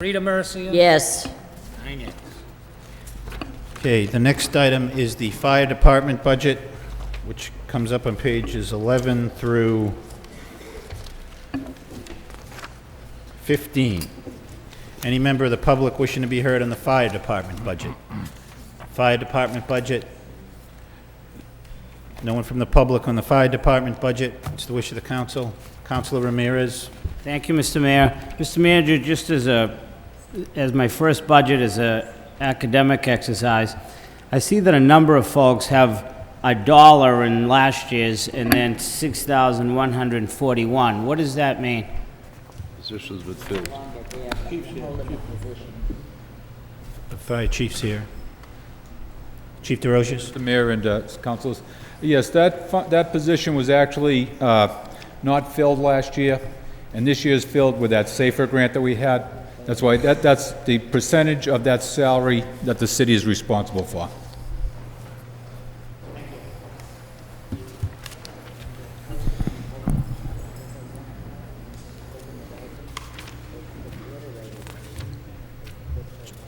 Rita Mercia? Yes. 9 yes. Okay, the next item is the fire department budget, which comes up on pages 11 through 15. Any member of the public wishing to be heard on the fire department budget? Fire department budget. No one from the public on the fire department budget. It's the wish of the council. Councilor Ramirez. Thank you, Mr. Mayor. Mr. Manager, just as my first budget is a academic exercise, I see that a number of folks have $1 in last year's and then 6,141. What does that mean? Positions with filled. The fire chief's here. Chief DeRoches. Mr. Mayor and councilors, yes, that position was actually not filled last year, and this year's filled with that SAFER grant that we had. That's why that's the percentage of that salary that the city is responsible for.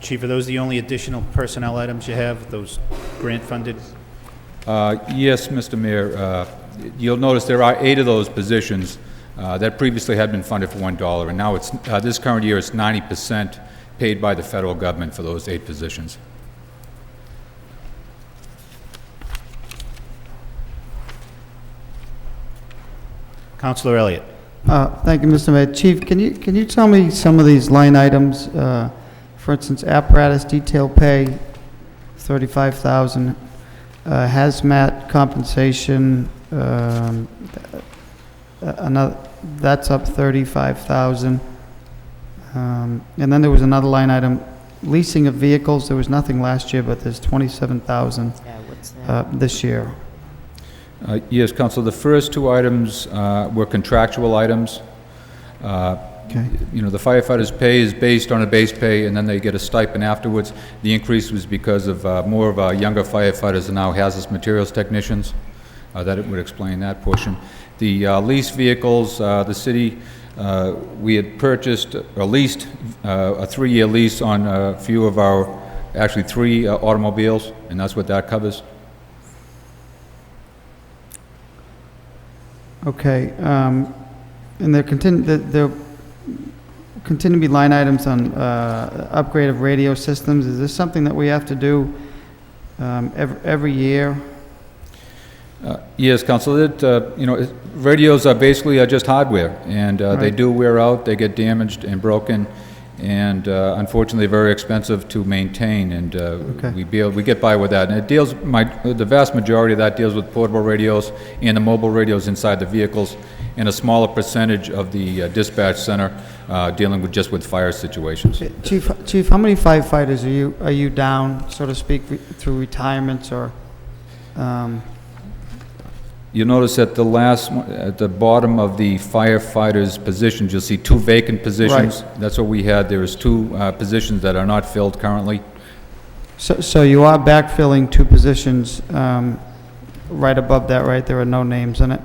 Chief, are those the only additional personnel items you have, those grant-funded? Yes, Mr. Mayor. You'll notice there are 8 of those positions that previously had been funded for $1, and now it's this current year it's 90% paid by the federal government for those 8 positions. Councilor Elliott. Thank you, Mr. Mayor. Chief, can you tell me some of these line items? For instance, apparatus detail pay, $35,000. Hazmat compensation, another, that's up $35,000. And then there was another line item, leasing of vehicles. There was nothing last year, but there's $27,000 Yeah, what's that? this year. Yes, Council. The first 2 items were contractual items. Okay. You know, the firefighters' pay is based on a base pay, and then they get a stipend afterwards. The increase was because of more of our younger firefighters are now hazardous materials technicians. That it would explain that portion. The lease vehicles, the city, we had purchased or leased a 3-year lease on a few of our, actually 3 automobiles, and that's what that covers. Okay. And there continue to be line items on upgrade of radio systems. Is this something that we have to do every year? Yes, Council. You know, radios are basically just hardware, and they Right. do wear out. They get damaged and broken, and unfortunately, very expensive to maintain. And Okay. we get by with that. And it deals the vast majority of that deals with portable radios and the mobile radios inside the vehicles, and a smaller percentage of the dispatch center dealing with just with fire situations. Chief, how many firefighters are you down, so to speak, through retirements or? You'll notice at the bottom of the firefighters' positions, you'll see 2 vacant positions. Right. That's what we had. There is 2 positions that are not filled currently. So you are backfilling 2 positions right above that, right? There are no names in it?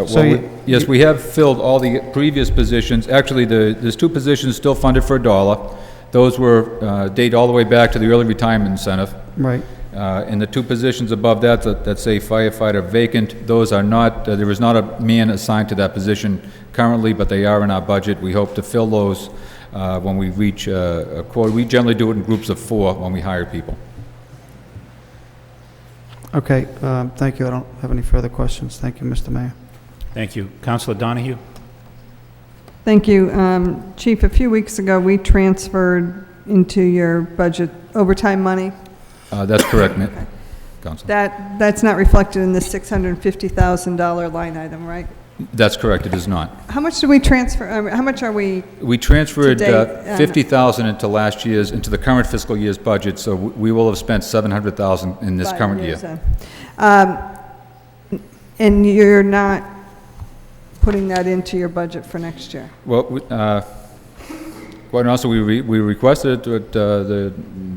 So Yes, we have filled all the previous positions. Actually, there's 2 positions still funded for $1. Those were date all the way back to the early retirement incentive. Right. And the 2 positions above that say firefighter vacant, those are not, there is not a man assigned to that position currently, but they are in our budget. We hope to fill those when we reach a quota. We generally do it in groups of 4 when we hire people. Okay, thank you. I don't have any further questions. Thank you, Mr. Mayor. Thank you. Councilor Donahue. Thank you. Chief, a few weeks ago, we transferred into your budget overtime money. That's correct, Council. That's not reflected in the $650,000 line item, right? That's correct, it is not. How much did we transfer, how much are we, We transferred To date, $50,000 into the current fiscal year's budget, so we will have spent $700,000 in this 5 current years year. in? And you're not putting that into your budget for next year? Well, quite honestly, we requested it, but the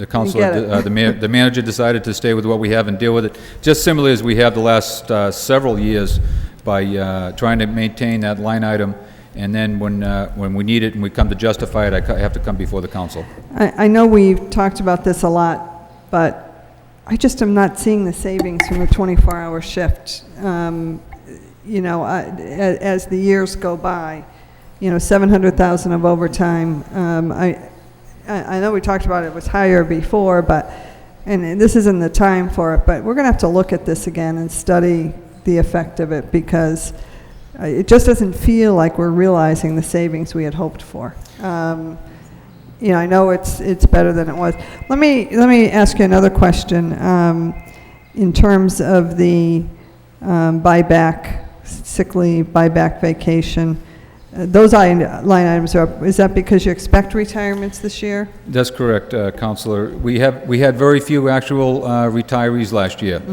council, get it. the manager decided to stay with what we have and deal with it, just similarly as we have the last several years by trying to maintain that line item and then when we need it and we come to justify it, I have to come before the council. I know we've talked about this a lot, but I just am not seeing the savings from the 24-hour shift. As the years go by, 700,000 of overtime. I know we talked about it was higher before, and this isn't the time for it, but we're going to have to look at this again and study the effect of it, because it just doesn't feel like we're realizing the savings we had hoped for. I know it's better than it was. Let me ask you another question. In terms of the buyback, sick leave, buyback vacation, those line items are up. Is that because you expect retirements this year? That's correct, Councilor. We had very few actual retirees last year.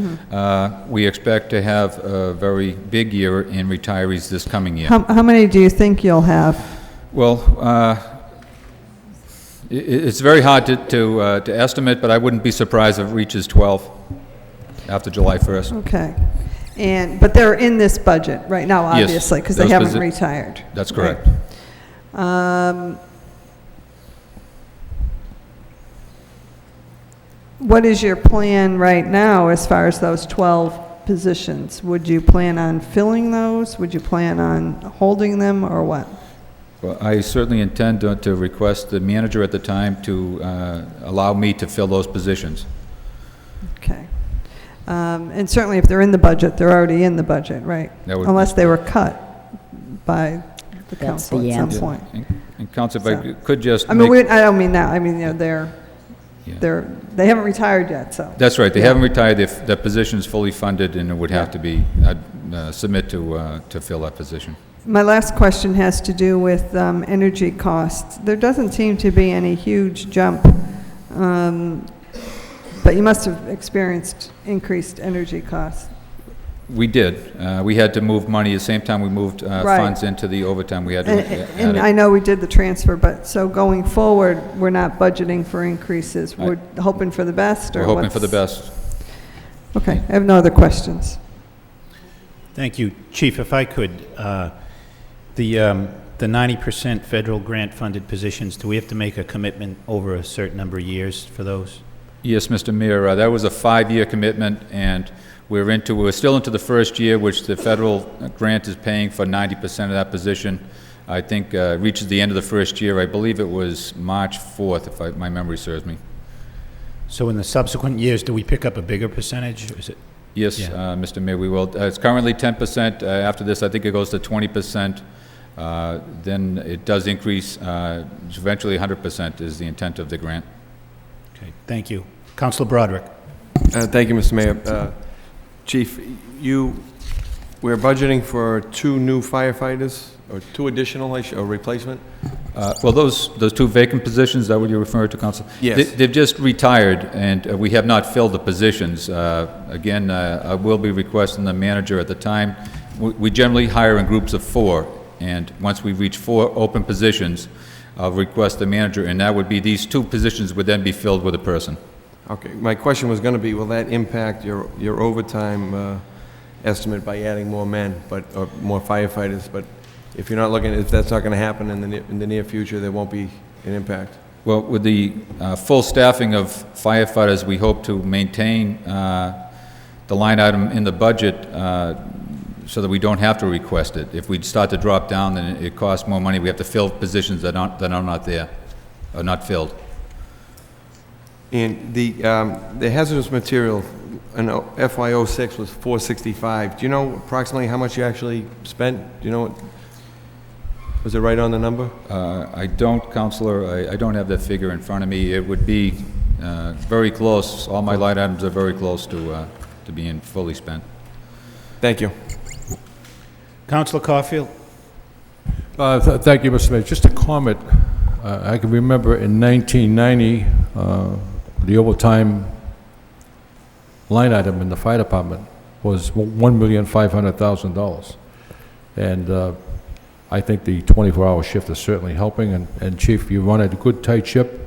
We expect to have a very big year in retirees this coming year. How many do you think you'll have? Well, it's very hard to estimate, but I wouldn't be surprised if it reaches 12 after July 1st. Okay. But they're in this budget right now, Yes, obviously, because they haven't retired. That's correct. Right. What is your plan right now as far as those 12 positions? Would you plan on filling those? Would you plan on holding them, or what? Well, I certainly intend to request the manager at the time to allow me to fill those positions. Okay. And certainly if they're in the budget, they're already in the budget, right? Unless they were cut by the council at some point. And Council, if I could just I don't mean that. I mean, they haven't retired yet, so. That's right. They haven't retired. The position is fully funded, and it would have to be, submit to fill that position. My last question has to do with energy costs. There doesn't seem to be any huge jump, but you must have experienced increased energy costs. We did. We had to move money at the same time we moved funds into the overtime. We had to and I know we did the transfer, but so going forward, we're not budgeting for increases. We're hoping for the best, or we're hoping for the best. Okay, I have no other questions. Thank you. Chief, if I could, the 90% federal grant-funded positions, do we have to make a commitment over a certain number of years for those? Yes, Mr. Mayor, that was a 5-year commitment, and we're still into the first year, which the federal grant is paying for 90% of that position. I think reaches the end of the first year. I believe it was March 4th, if my memory serves me. So in the subsequent years, do we pick up a bigger percentage? Or is it? Yes, Mr. Mayor, we will. It's currently 10%. After this, I think it goes to 20%. Then it does increase. Eventually, 100% is the intent of the grant. Okay, thank you. Councilor Broderick. Thank you, Mr. Mayor. Chief, we're budgeting for 2 new firefighters, or 2 additional, or replacement? Well, those 2 vacant positions, is that what you're referring to, Council? Yes. They've just retired, and we have not filled the positions. Again, I will be requesting the manager at the time. We generally hire in groups of 4, and once we reach 4 open positions, I'll request the manager, and that would be, these 2 positions would then be filled with a person. Okay, my question was going to be, will that impact your overtime estimate by adding more men, or more firefighters? But if you're not looking, if that's not going to happen in the near future, there won't be an impact. Well, with the full staffing of firefighters, we hope to maintain the line item in the budget so that we don't have to request it. If we start to drop down, then it costs more money. We have to fill positions that are not there, or not filled. And the hazardous material in FY06 was $465. Do you know approximately how much you actually spent? Do you know was it right on the number? I don't, Counselor. I don't have that figure in front of me. It would be very close. All my line items are very close to being fully spent. Thank you. Councilor Caulfield. Thank you, Mr. Mayor. Just a comment. I can remember in 1990, the overtime line item in the fire department was $1,500,000. And I think the 24-hour shift is certainly helping. And Chief, you run a good, tight ship,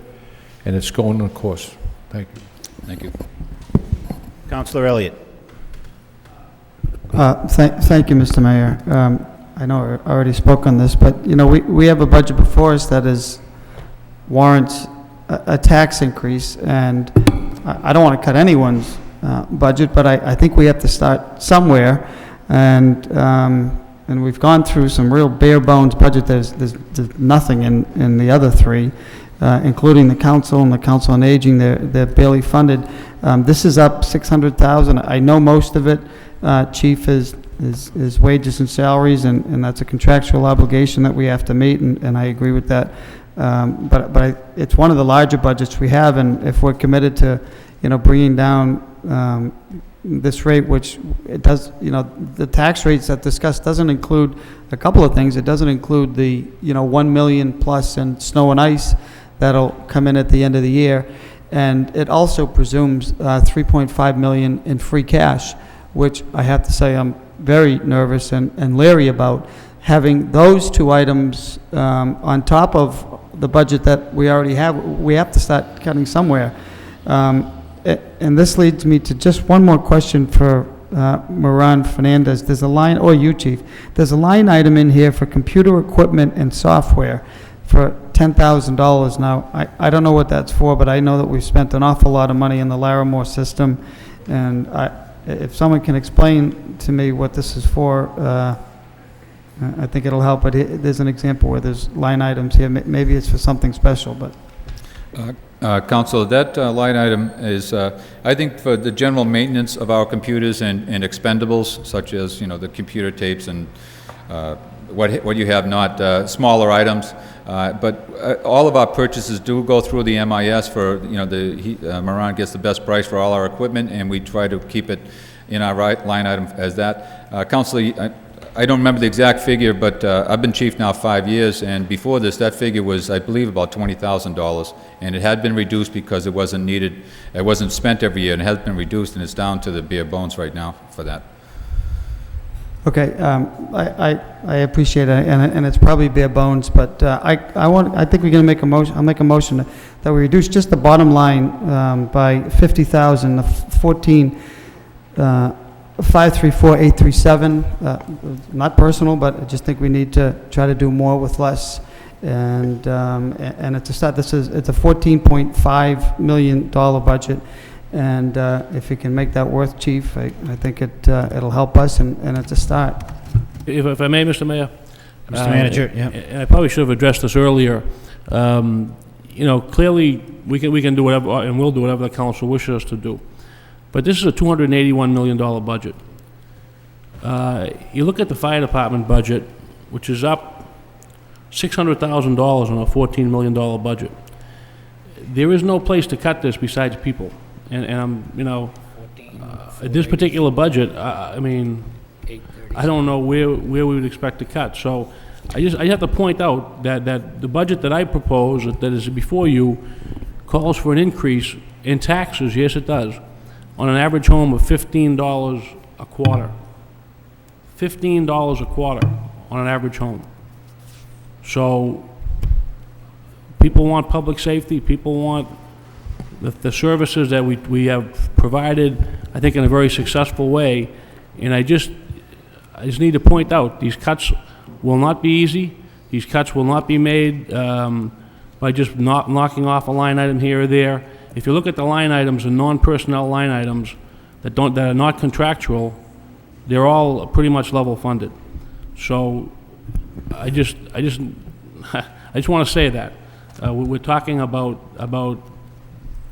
and it's going on course. Thank you. Thank you. Councilor Elliott. Thank you, Mr. Mayor. I know I already spoke on this, but, you know, we have a budget before us that warrants a tax increase, and I don't want to cut anyone's budget, but I think we have to start somewhere, and we've gone through some real bare bones budget. There's nothing in the other three, including the council and the council on aging. They're barely funded. This is up $600,000. I know most of it, Chief, is wages and salaries, and that's a contractual obligation that we have to meet, and I agree with that. But it's one of the larger budgets we have, and if we're committed to, you know, bringing down this rate, which it does, you know, the tax rates that discussed doesn't include a couple of things. It doesn't include the, you know, 1 million plus in snow and ice that'll come in at the end of the year, and it also presumes 3.5 million in free cash, which I have to say I'm very nervous and leery about. Having those two items on top of the budget that we already have, we have to start cutting somewhere. And this leads me to just one more question for Moran Fernandez. There's a line, or you, Chief, there's a line item in here for computer equipment and software for $10,000. Now, I don't know what that's for, but I know that we've spent an awful lot of money in the Larimore system, and if someone can explain to me what this is for, I think it'll help. But there's an example where there's line items here. Maybe it's for something special, but... Council, that line item is, I think, for the general maintenance of our computers and expendables, such as, you know, the computer tapes and what you have, not smaller items. But all of our purchases do go through the MIS for, you know, Moran gets the best price for all our equipment, and we try to keep it in our line item as that. Council, I don't remember the exact figure, but I've been chief now 5 years, and before this, that figure was, I believe, about $20,000, and it had been reduced because it wasn't needed, it wasn't spent every year, and it has been reduced, and it's down to the bare bones right now for that. Okay, I appreciate it, and it's probably bare bones, but I think we're going to make a motion. I'll make a motion that we reduce just the bottom line by $50,000, the 534,837. Not personal, but I just think we need to try to do more with less. And it's a start. It's a $14.5 million budget. And if you can make that worth, Chief, I think it'll help us, and it's a start. If I may, Mr. Mayor? Mr. Manager, yeah. And I probably should have addressed this earlier. You know, clearly, we can do whatever, and we'll do whatever the council wishes us to do. But this is a $281 million budget. You look at the fire department budget, which is up $600,000 on a $14 million budget. There is no place to cut this besides people. And you know, this particular budget, I mean, I don't know where we would expect to cut. So I have to point out that the budget that I propose, that is before you, calls for an increase in taxes. Yes, it does. On an average home of $15 a quarter. $15 a quarter on an average home. So people want public safety, people want the services that we have provided, I think, in a very successful way. And I just need to point out, these cuts will not be easy. These cuts will not be made by just knocking off a line item here or there. If you look at the line items and non-personnel line items that are not contractual, they're all pretty much level funded. So I just want to say that we're talking about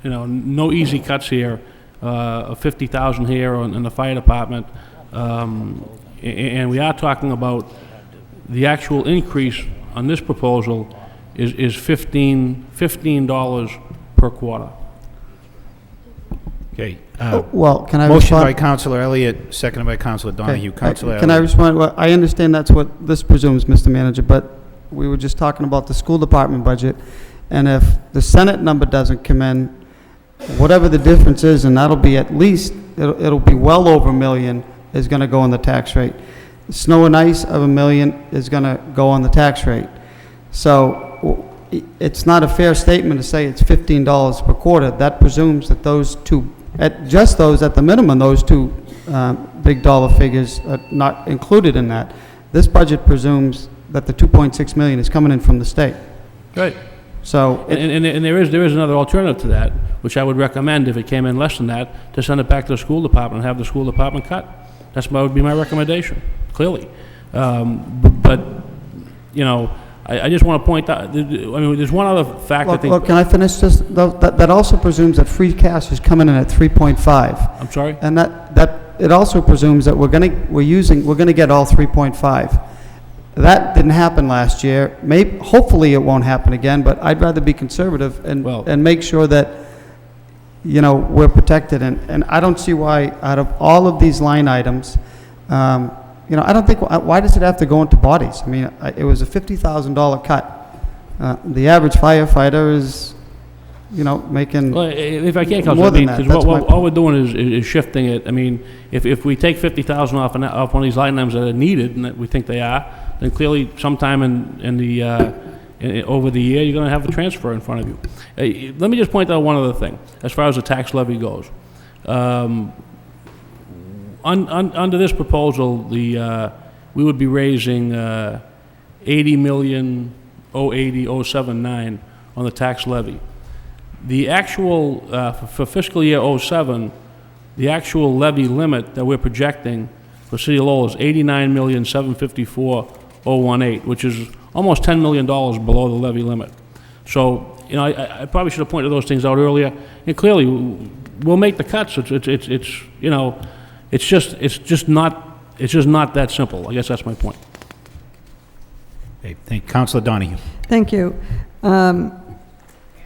you know, no easy cuts here, of $50,000 here in the fire department, and we are talking about the actual increase on this proposal is $15 per quarter. Okay. Well, can I Motion respond? by Councilor Elliott, seconded by Councilor Donahue. Councilor Can I Elliott. respond? Well, I understand that's what this presumes, Mr. Manager, but we were just talking about the school department budget, and if the Senate number doesn't come in, whatever the difference is, and that'll be at least, it'll be well over $1 million, is going to go on the tax rate. Snow and ice of $1 million is going to go on the tax rate. So it's not a fair statement to say it's $15 per quarter. That presumes that those two, at the minimum, those two big dollar figures are not included in that. This budget presumes that the 2.6 million is coming in from the state. Right. So, And there is another alternative to that, which I would recommend if it came in less than that, to send it back to the school department and have the school department cut. Would be my recommendation, clearly. But, you know, I just want to point out, I mean, there's one other fact I think... Well, can I finish this? That also presumes that free cash is coming in at 3.5. I'm sorry? And it also presumes that we're gonna get all 3.5. That didn't happen last year. Hopefully it won't happen again, but I'd rather be conservative and make sure that, you know, we're protected. And I don't see why, out of all of these line items, you know, I don't think, why does it have to go into bodies? I mean, it was a $50,000 cut. The average firefighter is, you know, making Well, if I can't, more Councilor, than because that. That's my all we're doing is shifting it. I mean, if we take 50,000 off one of these line items that are needed, and that we think they are, then clearly sometime over the year, you're going to have a transfer in front of you. Let me just point out one other thing, as far as the tax levy goes. Under this proposal, we would be raising 80,080,079 on the tax levy. The actual, for fiscal year '07, the actual levy limit that we're projecting for City of Lowell is 89,754,018, which is almost $10 million below the levy limit. So, you know, I probably should have pointed those things out earlier. And clearly, we'll make the cuts. It's you know, it's just not that simple. I guess that's my point. Okay, Councilor Donahue. Thank you.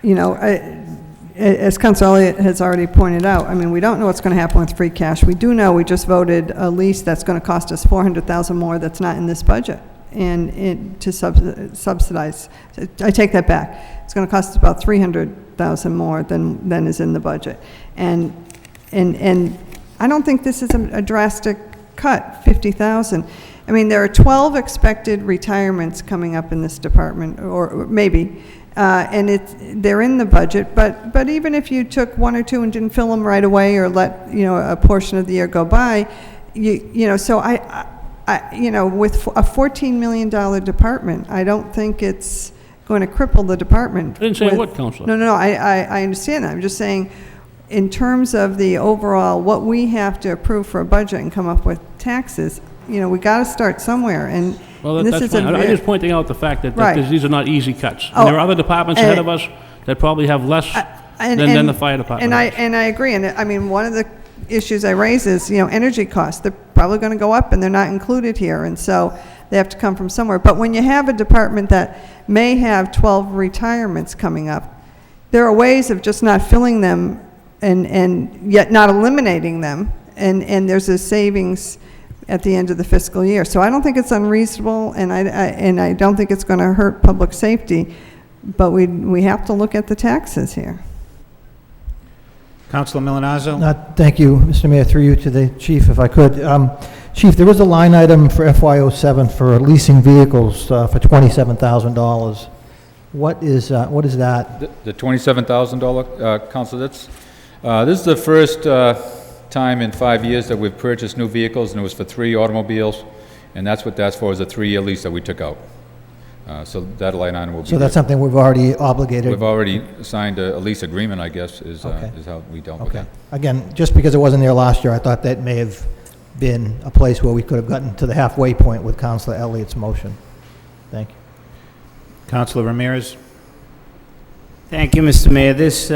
You know, as Councilor Elliott has already pointed out, I mean, we don't know what's going to happen with free cash. We do know we just voted a lease that's going to cost us $400,000 more that's not in this budget, and to subsidize. I take that back. It's going to cost us about $300,000 more than is in the budget, and I don't think this is a drastic cut, 50,000. I mean, there are 12 expected retirements coming up in this department, or maybe. And they're in the budget, but even if you took one or two and didn't fill them right away, or let, you know, a portion of the year go by, you know, so I you know, with a $14 million department, I don't think it's going to cripple the department. I didn't say what, Councilor. No, I understand that. I'm just saying, in terms of the overall, what we have to approve for a budget and come up with taxes, you know, we got to start somewhere, and Well, this that's is fine. I'm just pointing out the fact that Right. these are not easy cuts. Oh, And there are other departments ahead of us that probably have less than the fire department. And I agree, and I mean, one of the issues I raise is, you know, energy costs. They're probably going to go up, and they're not included here, and so they have to come from somewhere. But when you have a department that may have 12 retirements coming up, there are ways of just not filling them and yet not eliminating them, and there's a savings at the end of the fiscal year. So I don't think it's unreasonable, and I don't think it's going to hurt public safety, but we have to look at the taxes here. Councilor Milonazo. Thank you, Mr. Mayor, through you to the chief, if I could. Chief, there was a line item for FY07 for leasing vehicles for $27,000. What is that? The $27,000, Council, this is the first time in 5 years that we've purchased new vehicles, and it was for 3 automobiles, and that's what that's for, is a 3-year lease that we took out. So that line item will be So that's something we've already obligated? We've already signed a lease agreement, I guess, is how we dealt with Okay. that. Again, just because it wasn't there last year, I thought that may have been a place where we could have gotten to the halfway point with Councilor Elliott's motion. Thank you. Councilor Ramirez. Thank you, Mr. Mayor. This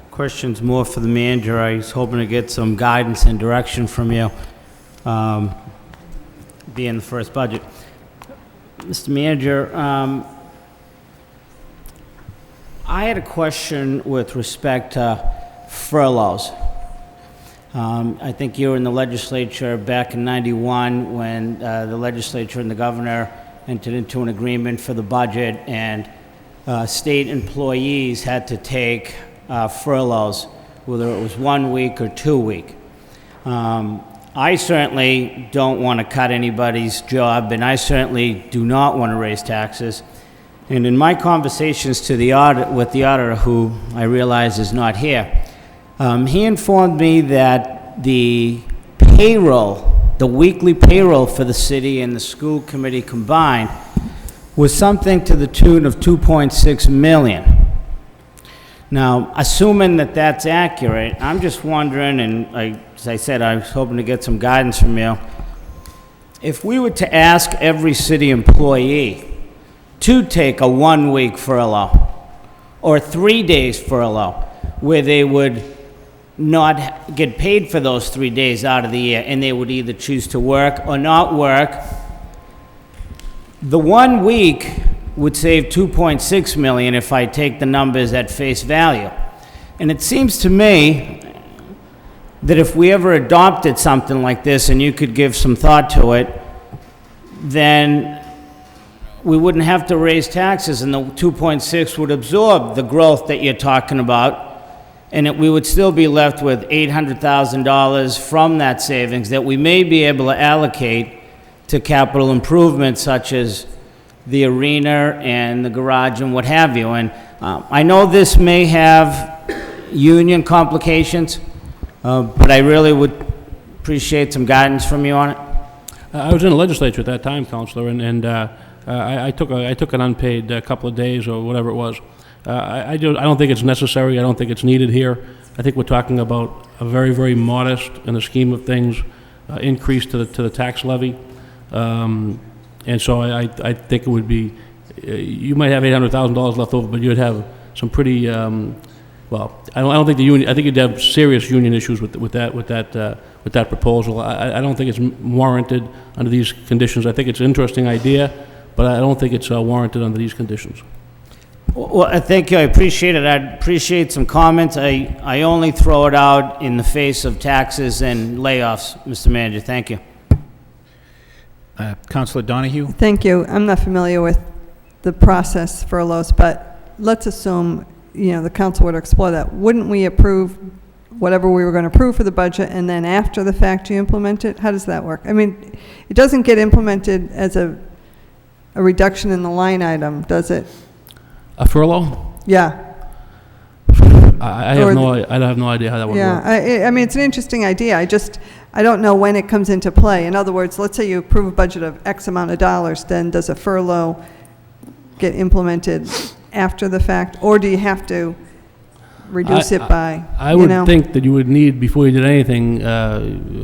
question's more for the manager. I was hoping to get some guidance and direction from you, being the first budget. Mr. Manager, I had a question with respect to furloughs. I think you were in the legislature back in '91 when the legislature and the governor entered into an agreement for the budget, and state employees had to take furloughs, whether it was 1 week or 2 week. I certainly don't want to cut anybody's job, and I certainly do not want to raise taxes. And in my conversations to with the auditor, who I realize is not here, he informed me that the payroll the weekly payroll for the city and the school committee combined was something to the tune of $2.6 million. Now, assuming that that's accurate, I'm just wondering, and as I said, I was hoping to get some guidance from you, if we were to ask every city employee to take a 1-week furlough or 3 days furlough, where they would not get paid for those 3 days out of the year, and they would either choose to work or not work, the 1 week would save $2.6 million if I take the numbers at face value. And it seems to me that if we ever adopted something like this, and you could give some thought to it, then we wouldn't have to raise taxes, and the 2.6 would absorb the growth that you're talking about, and we would still be left with $800,000 from that savings that we may be able to allocate to capital improvements such as the arena and the garage and what have you. And I know this may have union complications, but I really would appreciate some guidance from you on it. I was in the legislature at that time, Counselor, and I took an unpaid couple of days or whatever it was. I don't think it's necessary. I don't think it's needed here. I think we're talking about a very, very modest, in the scheme of things, increase to the tax levy. And so I think it would be, you might have $800,000 left over, but you'd have some pretty, well, I don't think the union, I think you'd have serious union issues with that proposal. I don't think it's warranted under these conditions. I think it's an interesting idea, but I don't think it's warranted under these conditions. Well, thank you. I appreciate it. I'd appreciate some comments. I only throw it out in the face of taxes and layoffs, Mr. Manager. Thank you. Councilor Donahue? Thank you. I'm not familiar with the process for furloughs, but let's assume, the council would explore that. Wouldn't we approve whatever we were going to approve for the budget, and then after the fact you implement it? How does that work? I mean, it doesn't get implemented as a reduction in the line item, does it? A furlough? Yeah. I have no idea how that would work. Yeah, I mean, it's an interesting idea. I don't know when it comes into play. In other words, let's say you approve a budget of X amount of dollars, then does a furlough get implemented after the fact, or do you have to reduce it by, I would think that you would need, before you did anything,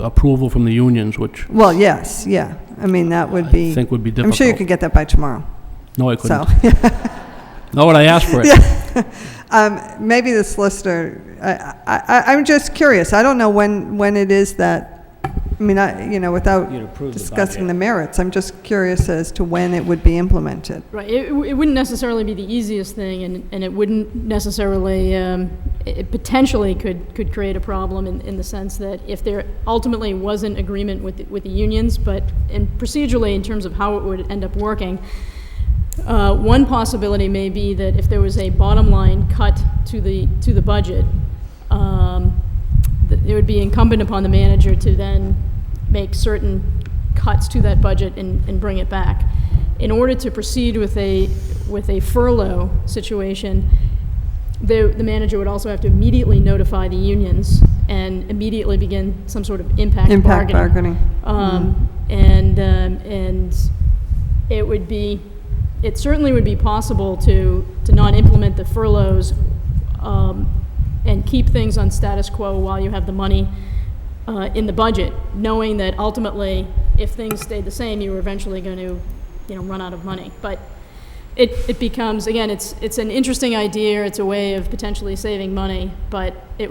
approval from the unions, which Well, yes, yeah. I mean, that would be... I think would be difficult. I'm sure you could get that by tomorrow. No, I couldn't. So, Not what I asked for it. yeah. Maybe the solicitor, I'm just curious. I don't know when it is that, I mean, without You'd approve the discussing budget. the merits, I'm just curious as to when it would be implemented. Right, it wouldn't necessarily be the easiest thing, and it wouldn't necessarily, it potentially could create a problem in the sense that if there ultimately wasn't agreement with the unions, but procedurally in terms of how it would end up working, one possibility may be that if there was a bottom line cut to the budget, that it would be incumbent upon the manager to then make certain cuts to that budget and bring it back. In order to proceed with a furlough situation, the manager would also have to immediately notify the unions and immediately begin some sort of impact bargaining. And it certainly would be possible to not implement the furloughs and keep things on status quo while you have the money in the budget, knowing that ultimately, if things stayed the same, you were eventually going to, run out of money. But it becomes, again, it's an interesting idea. It's a way of potentially saving money, but it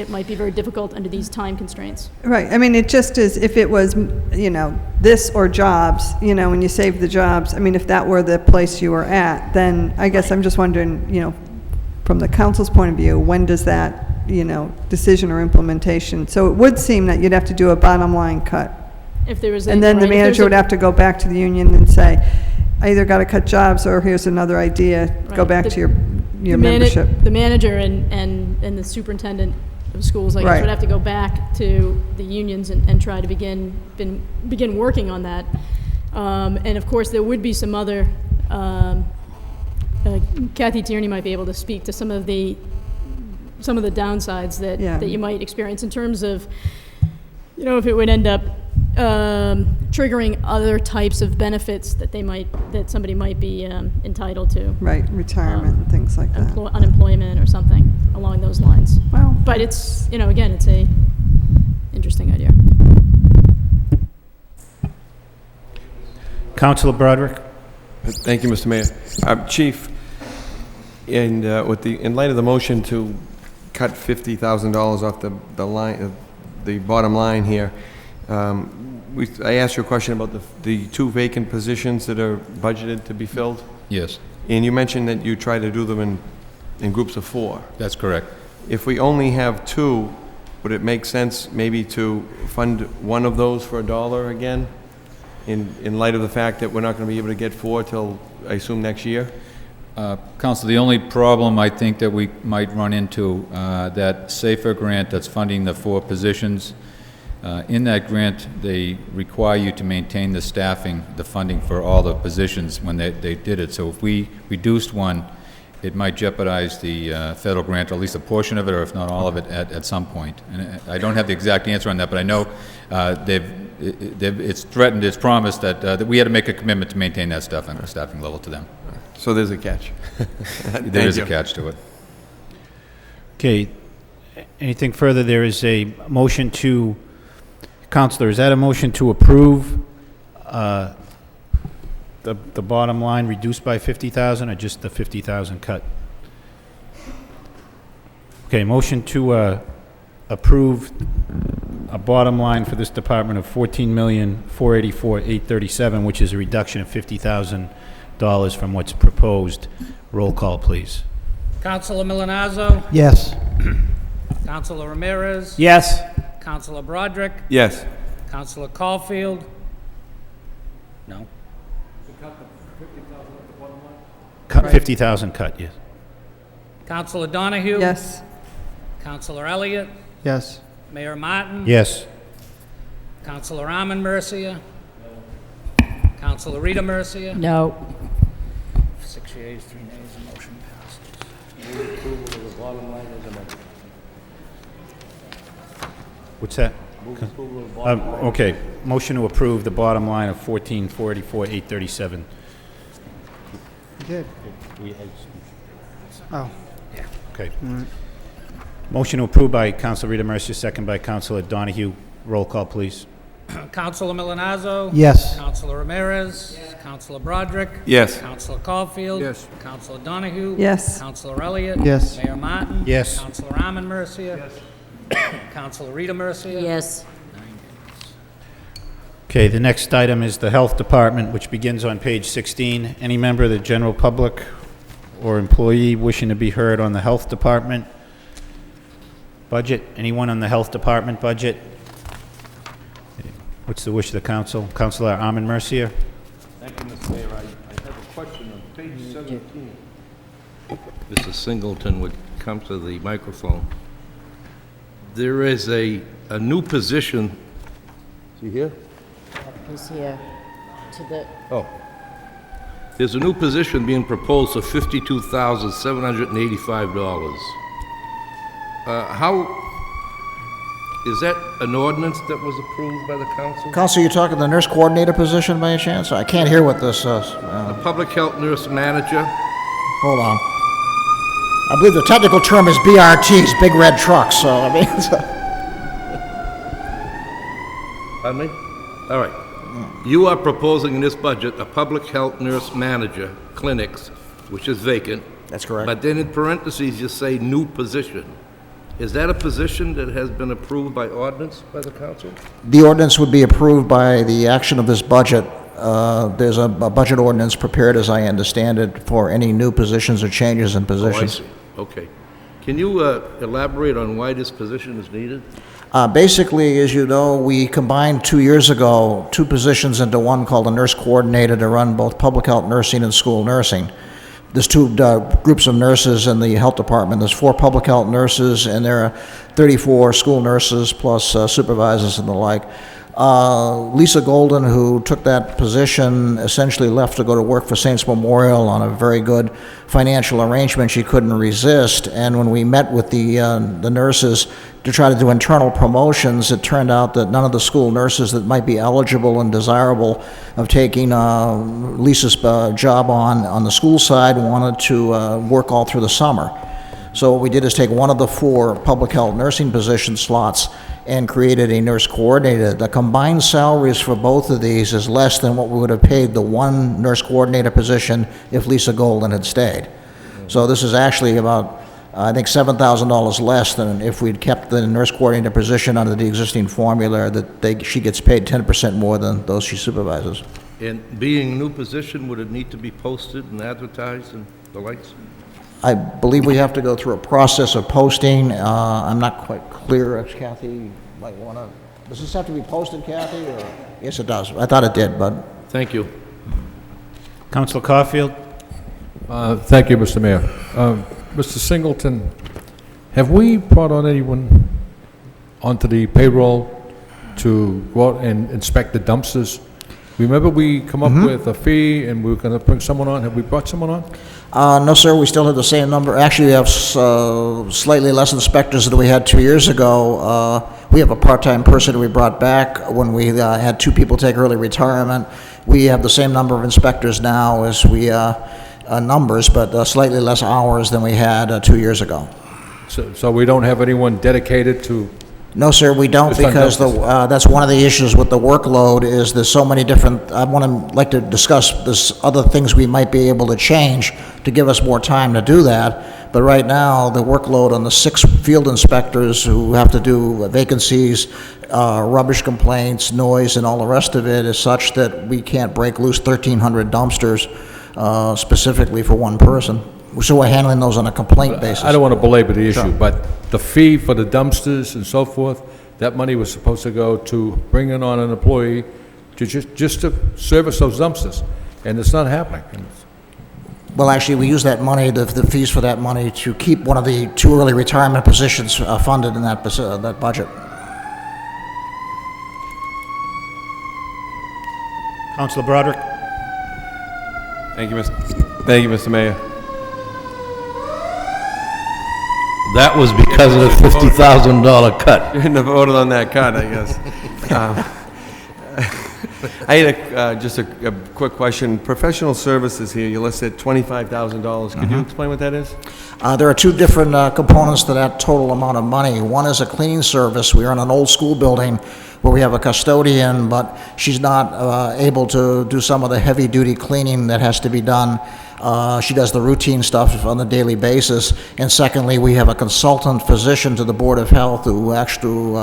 might be very difficult under these time constraints. Right. I mean, it just is, if it was, this or jobs, when you save the jobs, I mean, if that were the place you were at, then I guess I'm just wondering, from the council's point of view, when does that, decision or implementation? So it would seem that you'd have to do a bottom line cut. If there was And then the manager would have to go back to the union and say, I either got to cut jobs or here's another idea, go Right. back to your membership. The manager and the superintendent of schools, I guess, Right. would have to go back to the unions and try to begin working on that. And of course, there would be some other, Kathy Tierney might be able to speak to some of the downsides that you might experience in terms of, if it would end up triggering other types of benefits that that somebody might be entitled to. Right, retirement and things like that. Unemployment or something along those lines. Well, But it's, again, it's a interesting idea. Councilor Broderick? Thank you, Mr. Mayor. Chief, in light of the motion to cut $50,000 off the line, the bottom line here, I asked you a question about the 2 vacant positions that are budgeted to be filled, Yes, and you mentioned that you try to do them in groups of 4. that's correct. If we only have 2, would it make sense maybe to fund one of those for $1 again, in light of the fact that we're not going to be able to get 4 till, I assume, next year? Council, the only problem I think that we might run into, that SAFER grant that's funding the 4 positions, in that grant, they require you to maintain the staffing, the funding for all the positions when they did it. So if we reduced one, it might jeopardize the federal grant, or at least a portion of it, or if not all of it, at some point. And I don't have the exact answer on that, but I know it's threatened, it's promised that we had to make a commitment to maintain that staffing level to them. So there's a catch. There is a catch to it. Okay, anything further? There is a motion to, Counselor, is that a motion to approve the bottom line reduced by 50,000, or just the 50,000 cut? Okay, motion to approve a bottom line for this department of $14,484,837, which is a reduction of $50,000 from what's proposed. Roll call, please. Councilor Milonazo, Yes. Councilor Ramirez, Yes. Councilor Broderick, Yes. Councilor Caulfield. No. Cut 50,000 cut, yes. Councilor Donahue. yes. Councilor Elliott, Yes. Mayor Martin. Yes. Councilor Armin Mercia. Councilor Rita Mercia. No. 6 yeas, 3 nays, motion passes. What's that? Okay, motion to approve the bottom line of 14,484,837. You did. Oh. Okay. Motion to approve by Councilor Rita Mercer, second by Councilor Donahue. Roll call, please. Councilor Milonazo. Yes. Councilor Ramirez. Councilor Broderick. Yes. Councilor Caulfield. Yes. Councilor Donahue. Yes. Councilor Elliott. Yes. Mayor Martin. Yes. Councilor Armin Mercia. Yes. Councilor Rita Mercia. Yes. Okay, the next item is the Health Department, which begins on page 16. Any member of the general public or employee wishing to be heard on the Health Department budget? Anyone on the Health Department budget? What's the wish of the council? Councilor Armin Mercier? Thank you, Mr. Mayor. I have a question on page 17. Mr. Singleton would come to the microphone. There is a new position. Is he here? He's here to the, Oh. There's a new position being proposed for $52,785. How, is that an ordinance that was approved by the council? Counsel, you talking the nurse coordinator position by any chance? I can't hear what this says. A public health nurse manager? Hold on. I believe the technical term is BRTs, big red trucks, so I mean, Pardon me? All right. You are proposing in this budget a public health nurse manager, clinics, which is vacant. That's correct. But then in parentheses, you say new position. Is that a position that has been approved by ordinance by the council? The ordinance would be approved by the action of this budget. There's a budget ordinance prepared, as I understand it, for any new positions or changes in Oh, I positions. see. Okay. Can you elaborate on why this position is needed? Basically, as you know, we combined 2 years ago 2 positions into one called a nurse coordinator to run both public health nursing and school nursing. There's 2 groups of nurses in the health department. There's 4 public health nurses, and there are 34 school nurses plus supervisors and the like. Lisa Golden, who took that position, essentially left to go to work for Saints Memorial on a very good financial arrangement she couldn't resist. And when we met with the nurses to try to do internal promotions, it turned out that none of the school nurses that might be eligible and desirable of taking Lisa's job on the school side wanted to work all through the summer. So what we did is take one of the 4 public health nursing position slots and created a nurse coordinator. The combined salaries for both of these is less than what we would have paid the one nurse coordinator position if Lisa Golden had stayed. So this is actually about, I think, $7,000 less than if we'd kept the nurse coordinator position under the existing formula, that she gets paid 10% more than those she supervises. And being a new position, would it need to be posted and advertised and the likes? I believe we have to go through a process of posting. I'm not quite clear. Kathy might want to... Does this have to be posted, Kathy? Or? Yes, it does. I thought it did, but... Thank you. Councilor Caulfield? Thank you, Mr. Mayor. Mr. Singleton, have we brought on anyone onto the payroll to go out and inspect the dumpsters? Remember we come up with a fee and we were going to bring someone on. Have we brought someone on? No, sir. We still have the same number. Actually, we have slightly less inspectors than we had 2 years ago. We have a part-time person we brought back when we had 2 people take early retirement. We have the same number of inspectors now as we numbers, but slightly less hours than we had 2 years ago. So we don't have anyone dedicated to... No, sir, we don't, because that's one of the issues with the workload is there's so many different, I like to discuss this other things we might be able to change to give us more time to do that. But right now, the workload on the 6 field inspectors who have to do vacancies, rubbish complaints, noise, and all the rest of it is such that we can't break loose 1,300 dumpsters specifically for one person. So we're handling those on a complaint basis. I don't want to belabor the issue, but the fee for the dumpsters and so forth, that money was supposed to go to bringing on an employee to just to service those dumpsters, and it's not happening. Well, actually, we use that money, the fees for that money, to keep one of the 2 early retirement positions funded in that budget. Councilor Broderick? Thank you, Mr. Mayor. That was because of the $50,000 cut. You shouldn't have voted on that cut, I guess. I had just a quick question. Professional services here, you listed $25,000. Could you explain what that is? There are 2 different components to that total amount of money. One is a cleaning service. We are in an old school building where we have a custodian, but she's not able to do some of the heavy-duty cleaning that has to be done. She does the routine stuff on a daily basis. And secondly, we have a consultant physician to the Board of Health who actually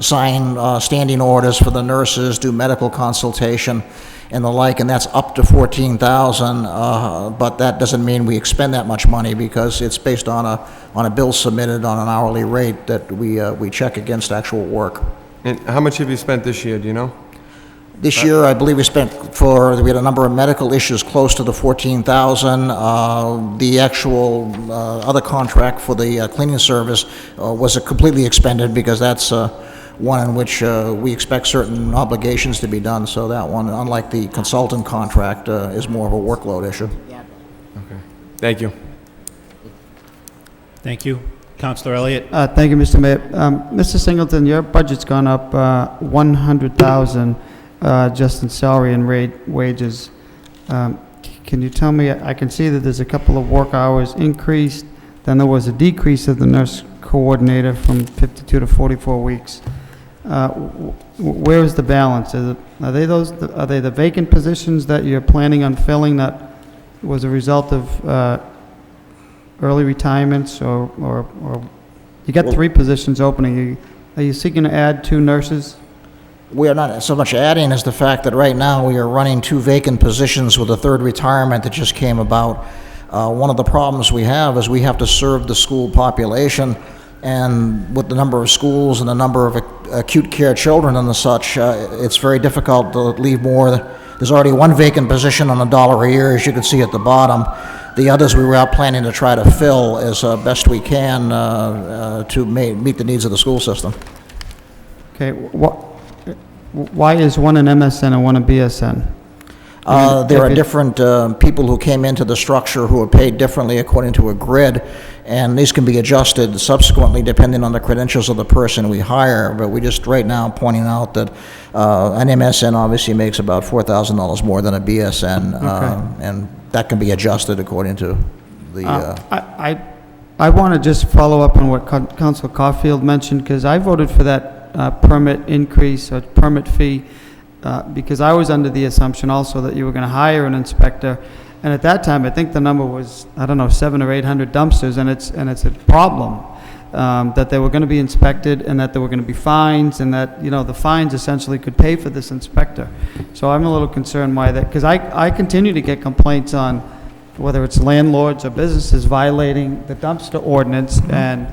sign standing orders for the nurses, do medical consultation and the like, and that's up to $14,000. But that doesn't mean we expend that much money because it's based on a bill submitted on an hourly rate that we check against actual work. And how much have you spent this year, do you know? This year, I believe we had a number of medical issues close to the $14,000. The actual other contract for the cleaning service was completely expended because that's one in which we expect certain obligations to be done. So that one, unlike the consultant contract, is more of a workload issue. Okay. Thank you. Thank you. Councilor Elliott? Thank you, Mr. Mayor. Mr. Singleton, your budget's gone up $100,000 just in salary and wages. Can you tell me, I can see that there's a couple of work hours increased, then there was a decrease of the nurse coordinator from 52 to 44 weeks. Where is the balance? Are they the vacant positions that you're planning on filling that was a result of early retirements, or you got 3 positions opening? Are you seeking to add 2 nurses? We are not so much adding as the fact that right now we are running 2 vacant positions with a 3rd retirement that just came about. One of the problems we have is we have to serve the school population, and with the number of schools and the number of acute care children and the such, it's very difficult to leave more. There's already 1 vacant position on $1 a year, as you can see at the bottom. The others we were out planning to try to fill as best we can to meet the needs of the school system. Okay, why is one an MSN and one a BSN? There are different people who came into the structure who are paid differently according to a grid, and these can be adjusted subsequently depending on the credentials of the person we hire. But we just right now pointing out that an MSN obviously makes about $4,000 more than a BSN, and that can be adjusted according to the... I want to just follow up on what Councilor Caulfield mentioned, because I voted for that permit increase or permit fee because I was under the assumption also that you were going to hire an inspector, and at that time I think the number was, I don't know, 700 or 800 dumpsters, and it's a problem that they were going to be inspected and that there were going to be fines, and that, you know, the fines essentially could pay for this inspector. So I'm a little concerned why that, because I continue to get complaints on whether it's landlords or businesses violating the dumpster ordinance, and,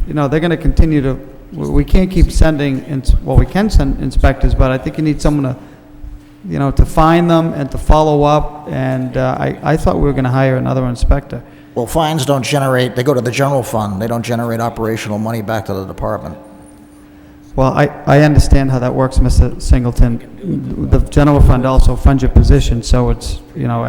you know, they're going to continue to, we can't keep sending, well, we can send inspectors, but I think you need someone to, you know, to find them and to follow up, and I thought we were going to hire another inspector. Well, fines don't generate, they go to the general fund. They don't generate operational money back to the department. Well, I understand how that works, Mr. Singleton. The general fund also funds your position, so it's, you know,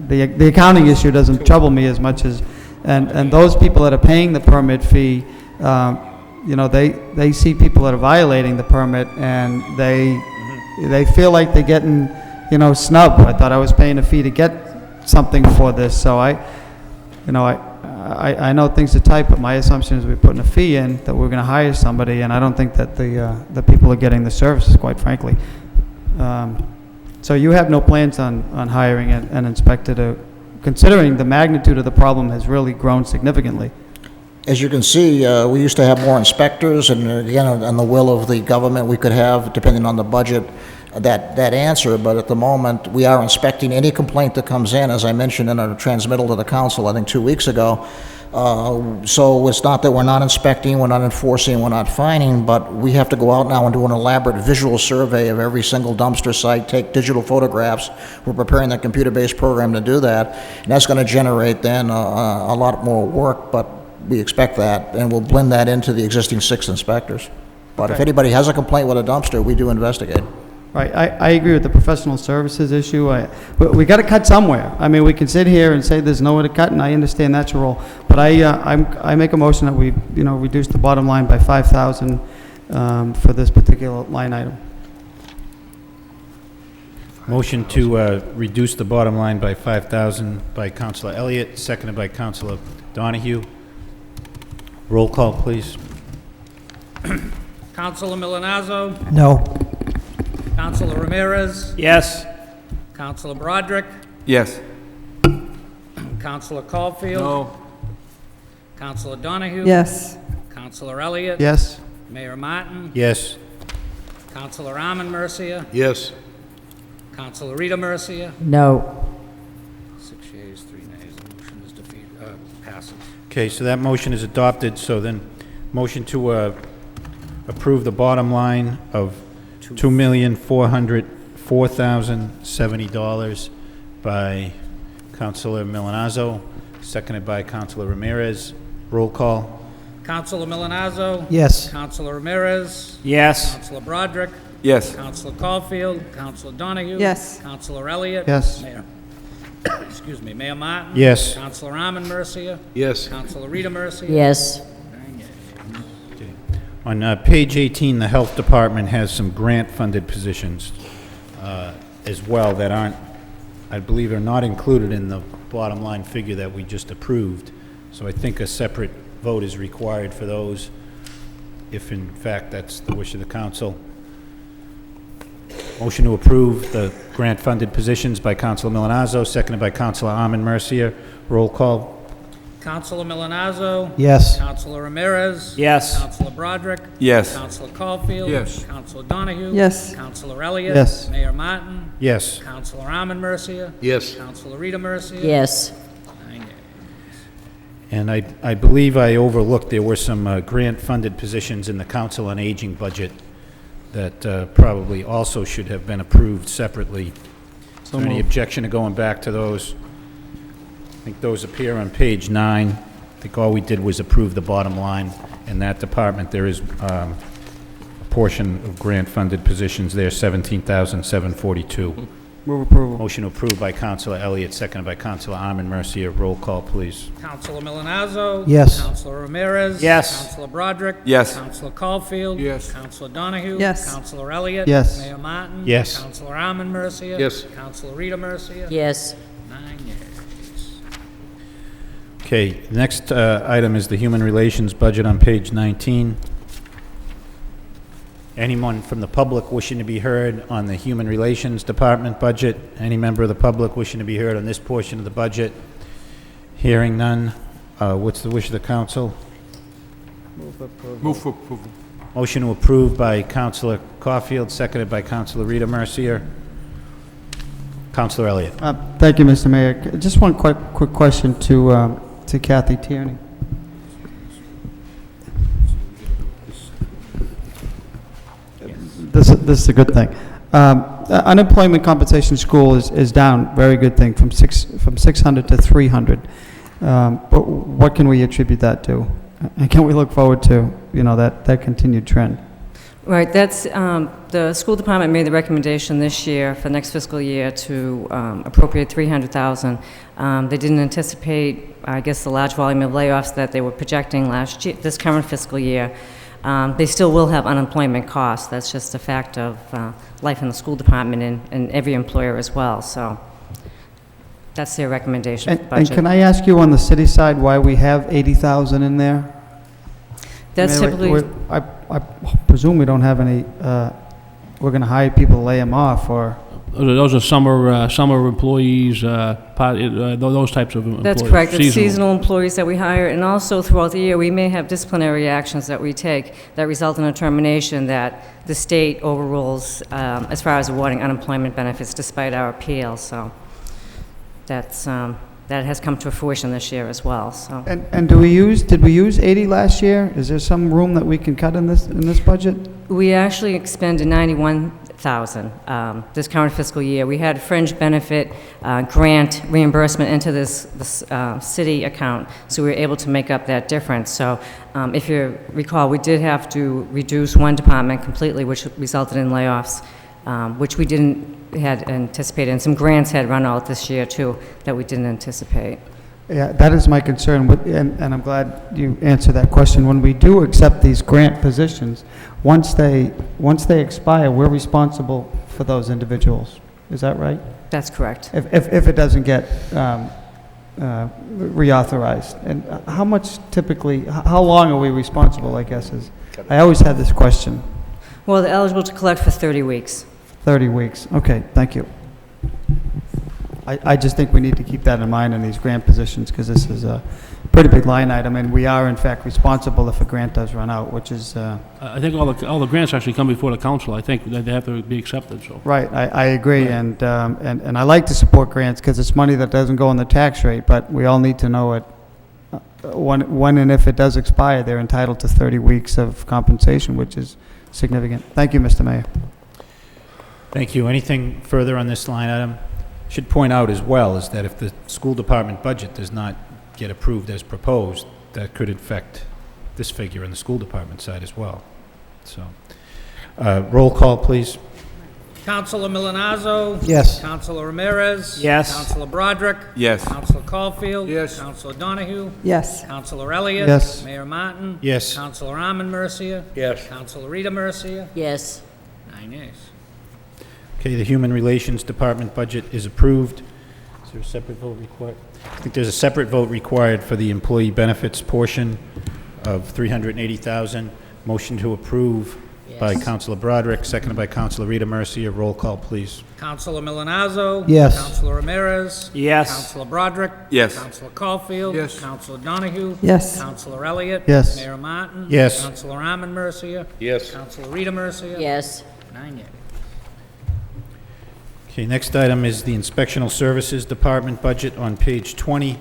the accounting issue doesn't trouble me as much as, and those people that are paying the permit fee, you know, they see people that are violating the permit, and they feel like they're getting, you know, snubbed. I thought I was paying a fee to get something for this, so I know things are tight, but my assumption is we're putting a fee in, that we're going to hire somebody, and I don't think that the people are getting the services, quite frankly. So you have no plans on hiring an inspector considering the magnitude of the problem has really grown significantly? As you can see, we used to have more inspectors, and again, on the will of the government, we could have, depending on the budget, that answer, but at the moment, we are inspecting any complaint that comes in, as I mentioned in a transmittal to the council, I think 2 weeks ago. So it's not that we're not inspecting, we're not enforcing, we're not fining, but we have to go out now and do an elaborate visual survey of every single dumpster site, take digital photographs. We're preparing a computer-based program to do that, and that's going to generate then a lot more work, but we expect that, and we'll blend that into the existing 6 inspectors. But if anybody has a complaint with a dumpster, we do investigate. Right, I agree with the professional services issue. We got to cut somewhere. I mean, we can sit here and say there's nowhere to cut, and I understand that's your role. But I make a motion that we, you know, reduce the bottom line by $5,000 for this particular line item. Motion to reduce the bottom line by $5,000 by Councilor Elliott, seconded by Councilor Donahue. Roll call, please. Councilor Milonazo, No. Councilor Ramirez, Yes. Councilor Broderick, Yes. Councilor Caulfield. No. Councilor Donahue. Yes. Councilor Elliott. Yes? Mayor Martin. Yes. Councilor Armin Mercia. Yes. Councilor Rita Mercia. No. 6 yeas, 3 nays. The motion is defeated, passes. Okay, so that motion is adopted, so then motion to approve the bottom line of $2,404,070 by Councilor Milonazo, seconded by Councilor Ramirez. Roll call. Councilor Milonazo. Yes. Councilor Ramirez. Yes. Councilor Broderick. Yes. Councilor Caulfield. Councilor Donahue. Yes. Councilor Elliott. Yes. Mayor. Excuse me. Mayor Martin. Yes. Councilor Armin Mercia. Yes. Councilor Rita Mercia. Yes. 9 yeas. On page 18, the Health Department has some grant-funded positions as well that aren't, I believe, are not included in the bottom line figure that we just approved. So I think a separate vote is required for those, if in fact that's the wish of the council. Motion to approve the grant-funded positions by Councilor Milonazo, seconded by Councilor Armin Mercia. Roll call. Councilor Milonazo. Yes. Councilor Ramirez. Yes. Councilor Broderick. Yes. Councilor Caulfield. Yes. Councilor Donahue. Yes. Councilor Elliott. Yes. Mayor Martin. Yes. Councilor Armin Mercia. Yes. Councilor Rita Mercia. Yes. 9 yeas. And I believe I overlooked, there were some grant-funded positions in the Council on Aging budget that probably also should have been approved separately. Is there any objection to going back to those? I think those appear on page 9. I think all we did was approve the bottom line in that department. There is a portion of grant-funded positions there, $17,742. Move approval. Motion approved by Counselor Elliott, seconded by Counselor Arman Mercia. Roll call, please. Counselor Milonazo. Yes. Counselor Ramirez. Yes. Counselor Broderick. Yes. Counselor Caulfield. Yes. Counselor Donahue. Yes. Counselor Elliott. Yes. Mayor Martin. Yes. Counselor Arman Mercia. Yes. Counselor Rita Mercia. Yes. 9 yeas. Okay, the next item is the Human Relations budget on page 19. Anyone from the public wishing to be heard on the Human Relations Department budget? Any member of the public wishing to be heard on this portion of the budget? Hearing none. What's the wish of the council? Move for approval. Motion to approve by Counselor Caulfield, seconded by Counselor Rita Mercier. Counselor Elliott. Thank you, Mr. Mayor. Just one quick question to Kathy Tierney. This is a good thing. Unemployment compensation school is down, very good thing, from 600 to 300. But what can we attribute that to? And can we look forward to, that continued trend? Right, that's, the school department made the recommendation this year, for next fiscal year, to appropriate $300,000. They didn't anticipate, I guess, the large volume of layoffs that they were projecting last year, this current fiscal year. They still will have unemployment costs. That's just a fact of life in the school department and every employer as well, so that's their recommendation for the budget. And can I ask you on the city side why we have 80,000 in there? That's typically... I presume we don't have any, we're going to hire people to lay them off, or... Those are summer employees, those types of employees. That's correct. It's seasonal employees that we hire, and also throughout the year, we may have disciplinary actions that we take that result in a termination that the state overrules as far as awarding unemployment benefits despite our appeal, so that's, that has come to fruition this year as well, so. And did we use 80 last year? Is there some room that we can cut in this budget? We actually expended 91,000 this current fiscal year. We had fringe benefit grant reimbursement into this city account, so we were able to make up that difference. So if you recall, we did have to reduce one department completely, which resulted in layoffs, which we had anticipated, and some grants had run out this year too that we didn't anticipate. Yeah, that is my concern, and I'm glad you answered that question. When we do accept these grant positions, once they expire, we're responsible for those individuals. Is that right? That's correct. If it doesn't get reauthorized. And how much typically, how long are we responsible, I guess, I always had this question. Well, they're eligible to collect for 30 weeks. 30 weeks. Okay, thank you. I just think we need to keep that in mind in these grant positions, because this is a pretty big line item, and we are in fact responsible if a grant does run out, which is... I think all the grants actually come before the council. I think that they have to be accepted, so. Right, I agree, and I like to support grants because it's money that doesn't go on the tax rate, but we all need to know it. When and if it does expire, they're entitled to 30 weeks of compensation, which is significant. Thank you, Mr. Mayor. Thank you. Anything further on this line item? Should point out as well is that if the school department budget does not get approved as proposed, that could affect this figure in the school department side as well. So, roll call, please. Counselor Milonazo. Yes. Counselor Ramirez. Yes. Counselor Broderick. Yes. Counselor Caulfield. Yes. Counselor Donahue. Yes. Counselor Elliott. Yes. Mayor Martin. Yes. Counselor Arman Mercia. Yes. Counselor Rita Mercia. Yes. 9 yeas. Okay, the Human Relations Department budget is approved. Is there a separate vote required? I think there's a separate vote required for the employee benefits portion of $380,000. Motion to approve by Counselor Broderick, seconded by Counselor Rita Mercia. Roll call, please. Counselor Milonazo. Yes. Counselor Ramirez. Yes. Counselor Broderick. Yes. Counselor Caulfield. Yes. Counselor Donahue. Yes. Counselor Elliott. Yes. Mayor Martin. Yes. Counselor Arman Mercia. Yes. Counselor Rita Mercia. Yes. 9 yeas. Okay, next item is the Inspectional Services Department budget on page 20.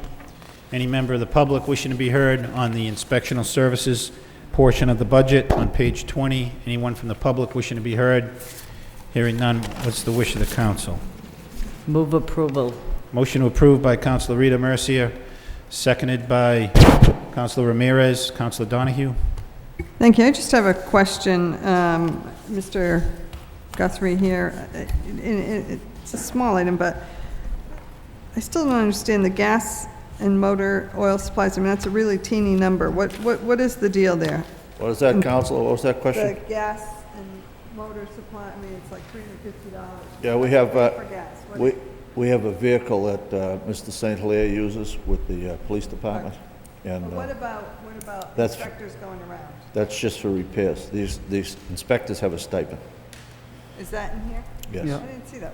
Any member of the public wishing to be heard on the Inspectional Services portion of the budget on page 20? Anyone from the public wishing to be heard? Hearing none, what's the wish of the council? Move approval. Motion to approve by Counselor Rita Mercia, seconded by Counselor Ramirez. Counselor Donahue? Thank you. I just have a question, Mr. Guthrie here. It's a small item, but I still don't understand the gas and motor oil supplies. I mean, that's a really teeny number. What is the deal there? What is that, Counselor? What was that The question? gas and motor supply, I mean, it's like $350. Yeah, we have, For gas. What is- we have a vehicle that Mr. St. Hilaire uses with the police department. And But what about that's- inspectors going around? that's just for repairs. These inspectors have a stipend. Is that in here? Yes. I didn't see that.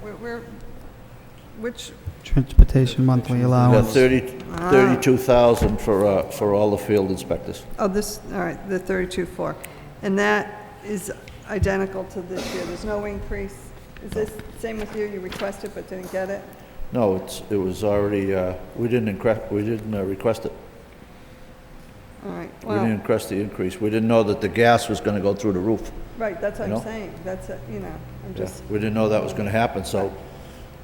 Which, Transportation monthly We got allowance. 32,000 for all the field inspectors. oh, this, all right, the 32.4. And that is identical to this year. There's no increase. Is this same with you? You requested but didn't get it? No, it was already, we didn't request it. All right, We well, didn't request the increase. We didn't know that the gas was gonna go through the roof. right, that's what you I'm know? saying. That's, I'm just, We didn't know that was gonna happen, so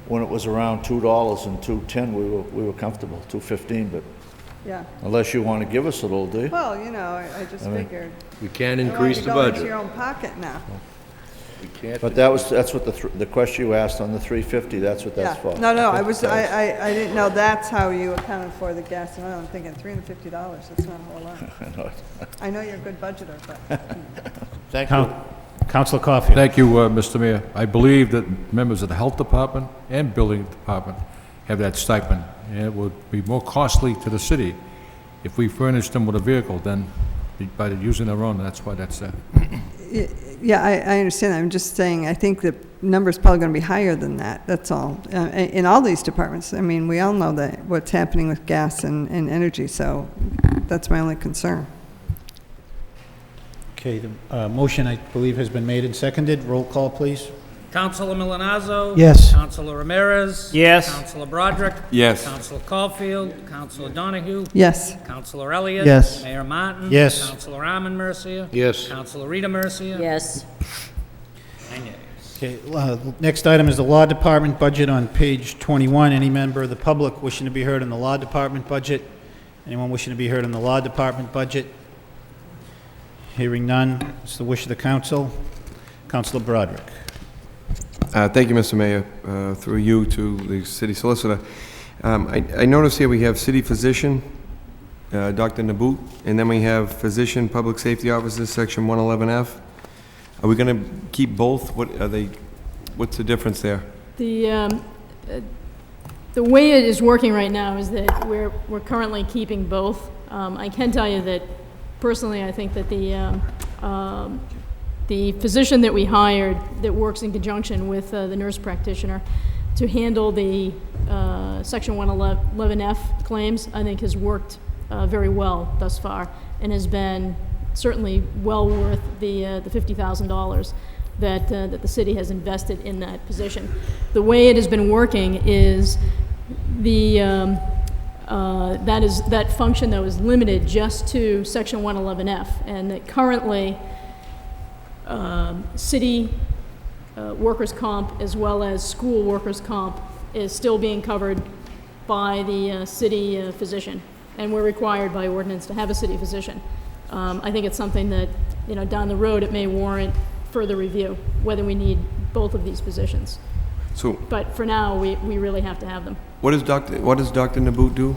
when it was around $2 and $2.10, we were comfortable, $2.15, but yeah. unless you wanna give us a little, do you? Well, I just figured. We can't I don't want you to go into your own pocket now. But that's what the question you asked on the 350, that's what that's Yeah. for. No, I didn't know that's how you accounted for the gas and oil. I'm thinking $350, that's not a whole lot. I know you're a good budgeter, but. Thank you. Councilor Caulfield. Thank you, Mr. Mayor. I believe that members of the Health Department and Building Department have that stipend, and it would be more costly to the city if we furnished them with a vehicle than by using their own. That's why that's there. Yeah, I understand that. I'm just saying, I think the number's probably going to be higher than that, that's all. In all these departments, I mean, we all know that what's happening with gas and energy, so that's my only concern. Okay, the motion, I believe, has been made and seconded. Roll call, please. Counselor Milonazo? Yes. Counselor Ramirez? Yes. Counselor Broderick? Yes. Counselor Caulfield? Counselor Donahue? Yes. Counselor Elliott? Yes. Mayor Martin? Yes. Counselor Arman Mercia? Yes. Counselor Rita Mercia? Yes. 9 yeas. Okay, next item is the Law Department budget on page 21. Any member of the public wishing to be heard on the Law Department budget? Anyone wishing to be heard on the Law Department budget? Hearing none, it's the wish of the council. Councilor Broderick. Thank you, Mr. Mayor. Through you to the city solicitor. I notice here we have city physician, Dr. Naboot, and then we have physician, public safety officers, section 111F. Are we going to keep both? What are they? What's the difference there? The way it is working right now is that we're currently keeping both. I can tell you that personally, I think that the physician that we hired that works in conjunction with the nurse practitioner to handle the Section 111F claims, I think has worked very well thus far and has been certainly well worth the $50,000 that the city has invested in that position. The way it has been working is that function, though, is limited just to Section 111F, and that currently city workers' comp as well as school workers' comp is still being covered by the city physician, and we're required by ordinance to have a city physician. I think it's something that, down the road it may warrant further review, whether we need both of these positions. So, But for now, we really have to have them. what does Dr. Naboot do?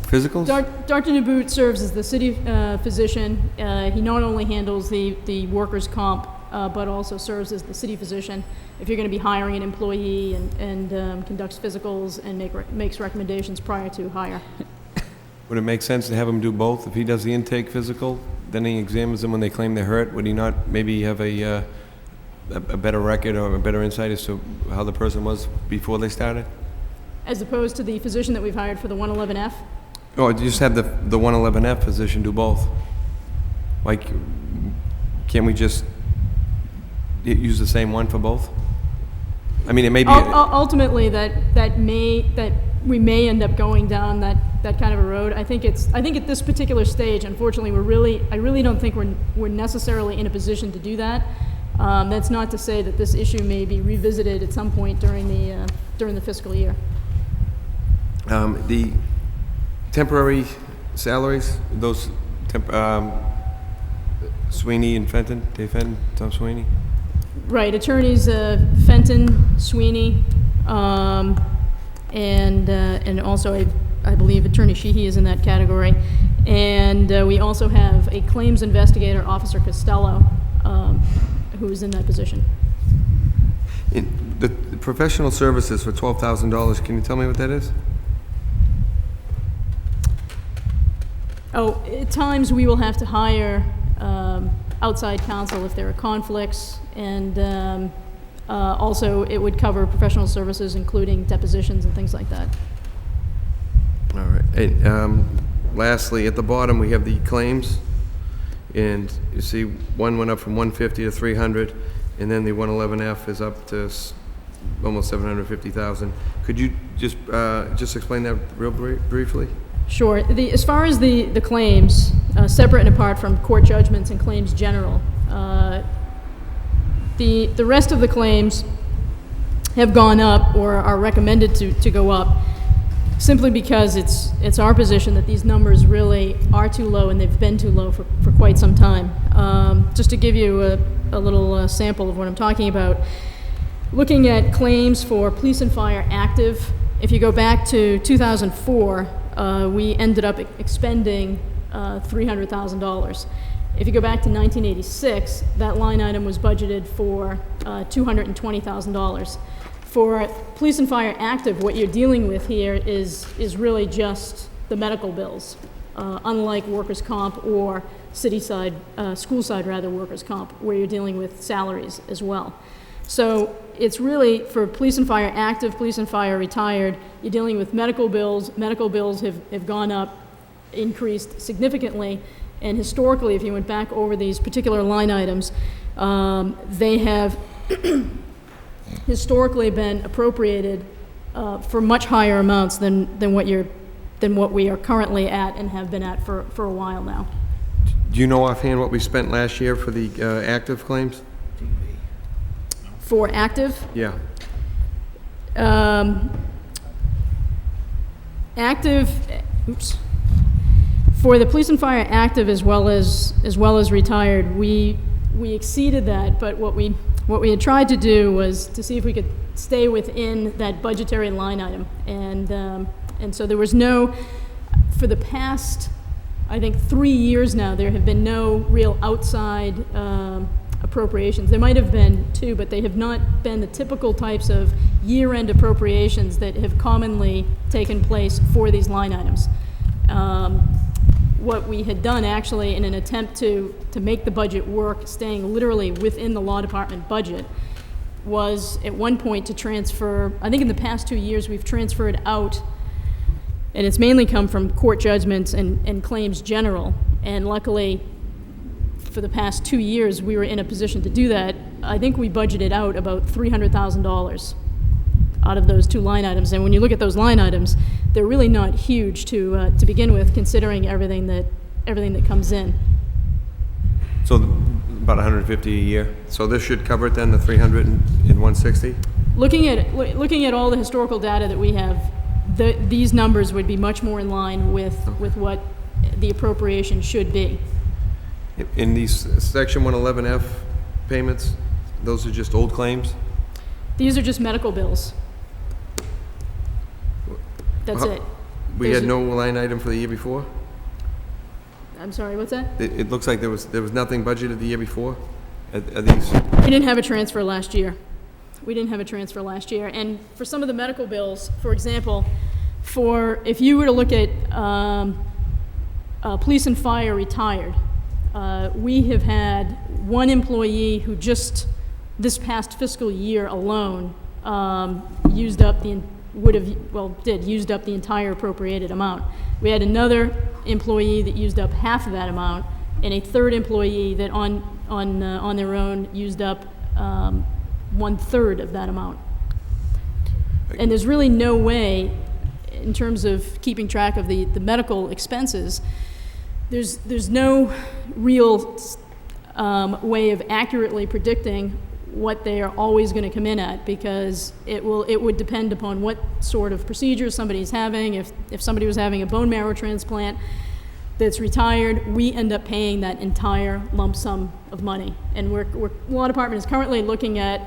Physicals? Dr. Naboot serves as the city physician. He not only handles the workers' comp, but also serves as the city physician. If you're going to be hiring an employee and conducts physicals and makes recommendations prior to hire. Would it make sense to have him do both? If he does the intake physical, then he examines them when they claim they're hurt, would he not maybe have a better record or a better insight as to how the person was before they started? As opposed to the physician that we've hired for the 111F? Or just have the 111F physician do both? Like, can't we just use the same one for both? I mean, it may be... Ultimately, we may end up going down that kind of a road. I think at this particular stage, unfortunately, I really don't think we're necessarily in a position to do that. That's not to say that this issue may be revisited at some point during the fiscal year. The temporary salaries, those Sweeney and Fenton, Dave Fenton, Tom Sweeney? Right, attorneys Fenton, Sweeney, and also I believe Attorney Sheehy is in that category. And we also have a claims investigator, Officer Costello, who is in that position. The professional services for $12,000, can you tell me what that is? Oh, at times we will have to hire outside counsel if there are conflicts, and also it would cover professional services, including depositions and things like that. All right. And, lastly, at the bottom, we have the claims, and you see one went up from 150 to 300, and then the 111F is up to almost 750,000. Could you just explain that real briefly? Sure. As far as the claims, separate and apart from court judgments and claims general, the rest of the claims have gone up or are recommended to go up simply because it's our position that these numbers really are too low, and they've been too low for quite some time. Just to give you a little sample of what I'm talking about, looking at claims for police and fire active, if you go back to 2004, we ended up expending $300,000. If you go back to 1986, that line item was budgeted for $220,000. For police and fire active, what you're dealing with here is really just the medical bills, unlike workers' comp or city side, school side rather, workers' comp, where you're dealing with salaries as well. So it's really, for police and fire active, police and fire retired, you're dealing with medical bills. Medical bills have gone up, increased significantly, and historically, if you went back over these particular line items, they have historically been appropriated for much higher amounts than what we are currently at and have been at for a while now. Do you know offhand what we spent last year for the active claims? For active? Yeah. Active, oops. For the police and fire active as well as retired, we exceeded that, but what we had tried to do was to see if we could stay within that budgetary line item, and so there was no, for the past, I think 3 years now, there have been no real outside appropriations. There might have been 2, but they have not been the typical types of year-end appropriations that have commonly taken place for these line items. What we had done, actually, in an attempt to make the budget work, staying literally within the law department budget, was at one point to transfer, I think in the past 2 years, we've transferred out, and it's mainly come from court judgments and claims general, and luckily, for the past 2 years, we were in a position to do that. I think we budgeted out about $300,000 out of those 2 line items, and when you look at those line items, they're really not huge to begin with, considering everything that comes in. So about 150 a year. So this should cover it then, the 300 and 160? Looking at all the historical data that we have, these numbers would be much more in line with what the appropriation should be. In these Section 111F payments, those are just old claims? These are just medical bills. That's it. We had no line item for the year before? I'm sorry, what's that? It looks like there was nothing budgeted the year before? Are these? We didn't have a transfer last year. And for some of the medical bills, for example, if you were to look at police and fire retired, we have had one employee who just this past fiscal year alone used up the entire appropriated amount. We had another employee that used up half of that amount, and a third employee that on their own used up 1/3 of that amount. And there's really no way, in terms of keeping track of the medical expenses, there's no real way of accurately predicting what they are always going to come in at, because it would depend upon what sort of procedure somebody's having. If somebody was having a bone marrow transplant, that's retired, we end up paying that entire lump sum of money. And law department is currently looking at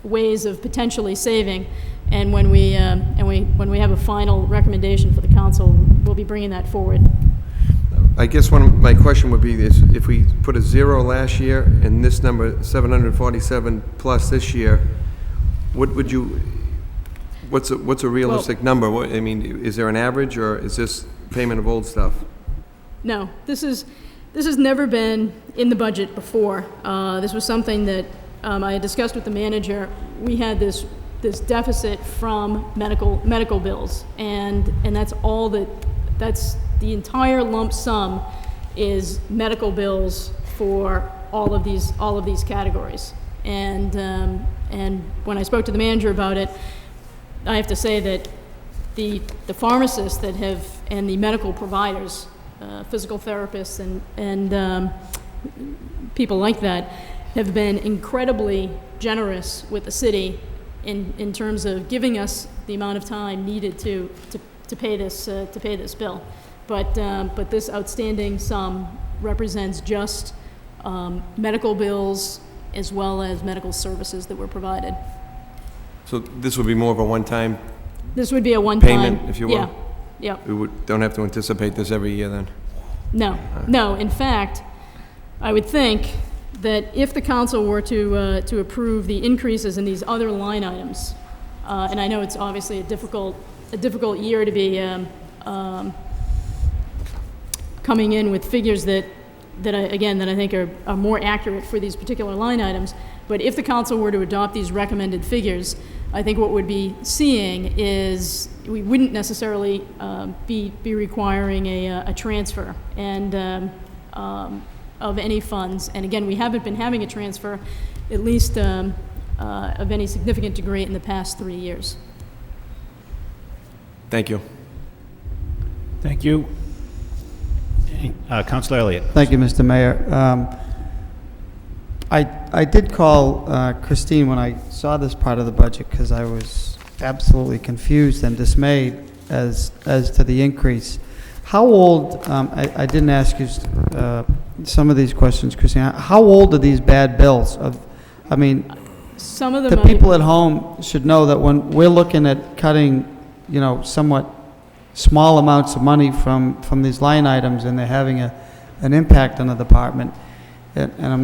ways of potentially saving. And when we have a final recommendation for the council, we'll be bringing that forward. I guess my question would be this, if we put a 0 last year and this number, 747 plus this year, what's a realistic number? I mean, is there an average, or is this payment of old stuff? No, this has never been in the budget before. This was something that I had discussed with the manager. We had this deficit from medical bills, and that's the entire lump sum is medical bills for all of these categories. And when I spoke to the manager about it, I have to say that the pharmacists that have, and the medical providers, physical therapists and people like that, have been incredibly generous with the city in terms of giving us the amount of time needed to pay this bill. But this outstanding sum represents just medical bills as well as medical services that were provided. So this would be more of a one-time This would be a one-time payment, if you will? Yeah. Yep. We don't have to anticipate this every year then? No, no. In fact, I would think that if the council were to approve the increases in these other line items, and I know it's obviously a difficult year to be coming in with figures that I think are more accurate for these particular line items. But if the council were to adopt these recommended figures, I think what we'd be seeing is we wouldn't necessarily be requiring a transfer and of any funds. And again, we haven't been having a transfer, at least of any significant degree, in the past 3 years. Thank you. Thank you. Councilor Elliott. Thank you, Mr. Mayor. I did call Christine when I saw this part of the budget because I was absolutely confused and dismayed as to the increase. How old, I didn't ask you some of these questions, Christine. How old are these bad bills? I mean, some of them the people at home should know that when we're looking at cutting, somewhat small amounts of money from these line items, and they're having an impact on the department. And I'm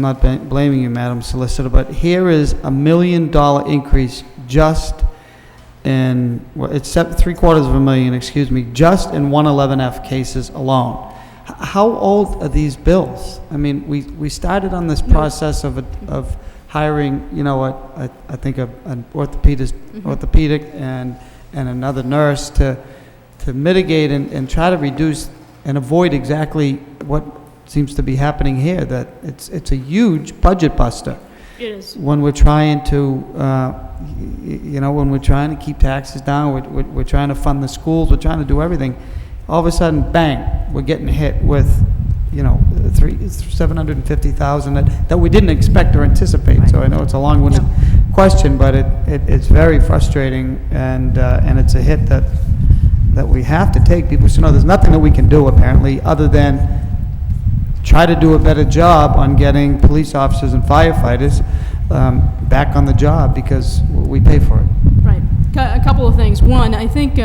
not blaming you, Madam Solicitor, but here is $1 million increase just in, well, it's $750,000, excuse me, just in 111F cases alone. How old are these bills? I mean, we started on this process of hiring, I think an orthopedic and another nurse to mitigate and try to reduce and avoid exactly what seems to be happening here, that it's a huge budget buster. It is. When we're trying to, when we're trying to keep taxes down, we're trying to fund the schools, we're trying to do everything. All of a sudden, bang, we're getting hit with, $750,000 that we didn't expect or anticipate. Right. So I know it's a long-winded question, but it's very frustrating, and it's a hit that we have to take. People should know there's nothing that we can do, apparently, other than try to do a better job on getting police officers and firefighters back on the job, because we pay for it. Right. A couple of things. One, I think,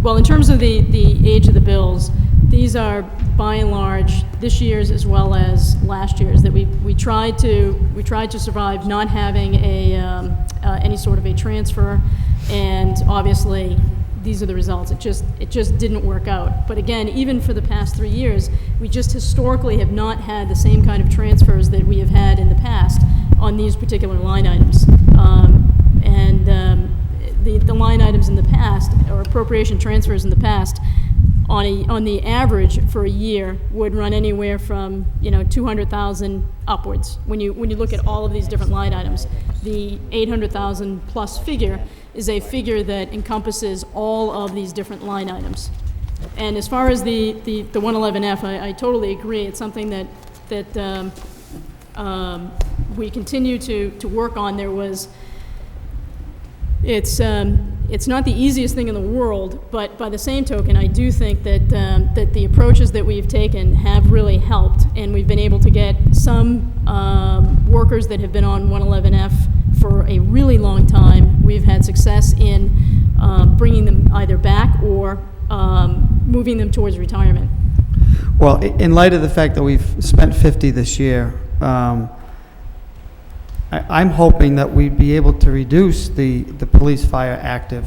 well, in terms of the age of the bills, these are, by and large, this year's as well as last year's, that we tried to survive not having any sort of a transfer, and obviously these are the results. It just didn't work out. But again, even for the past 3 years, we just historically have not had the same kind of transfers that we have had in the past on these particular line items. The line items in the past, or appropriation transfers in the past, on the average for a year would run anywhere from 200,000 upwards. When you look at all of these different line items, the 800,000 plus figure is a figure that encompasses all of these different line items. And as far as the 111F, I totally agree. It's something that we continue to work on. It's it's not the easiest thing in the world, but by the same token, I do think that, that the approaches that we've taken have really helped, and we've been able to get some workers that have been on 111F for a really long time. We've had success in bringing them either back or moving them towards retirement. Well, in light of the fact that we've spent 50 this year, I'm hoping that we'd be able to reduce the police fire active.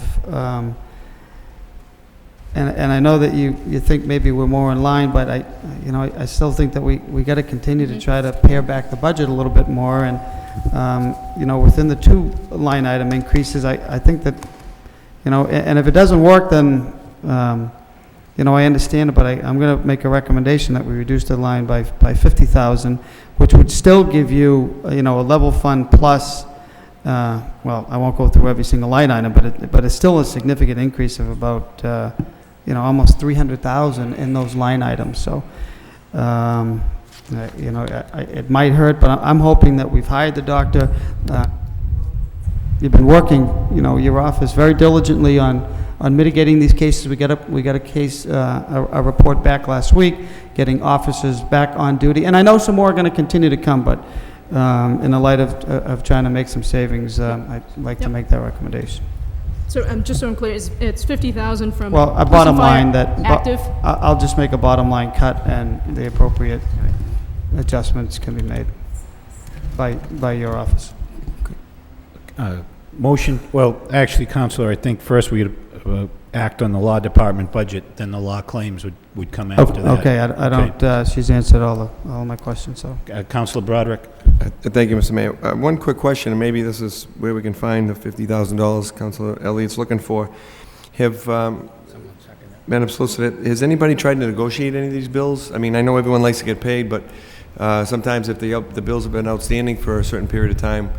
And I know that you think maybe we're more in line, but I still think that we got to continue to try to pare back the budget a little bit more. And, within the 2 line item increases, I think that, and if it doesn't work, then, I understand it, but I'm going to make a recommendation that we reduce the line by 50,000, which would still give you, a level fund plus, well, I won't go through every single line item, but it's still a significant increase of about, almost 300,000 in those line items. So, it might hurt, but I'm hoping that we've hired the doctor. You've been working, your office very diligently on mitigating these cases. We got a case, a report back last week, getting officers back on duty. And I know some more are going to continue to come, but in the light of trying to make some savings, I'd like to make that recommendation. So, just so I'm clear, it's 50,000 from Well, a police bottom and fire line that, active? I'll just make a bottom line cut, and the appropriate adjustments can be made by your office. Motion, well, actually, Counselor, I think first we would act on the law department budget, then the law claims would come after that. Okay, I don't, she's answered all my questions, so. Counselor Broderick? Thank you, Mr. Mayor. One quick question, and maybe this is where we can find the $50,000 Councilor Elliott's looking for. Have, Madam Solicitor, has anybody tried to negotiate any of these bills? I mean, I know everyone likes to get paid, but sometimes if the bills have been outstanding for a certain period of time,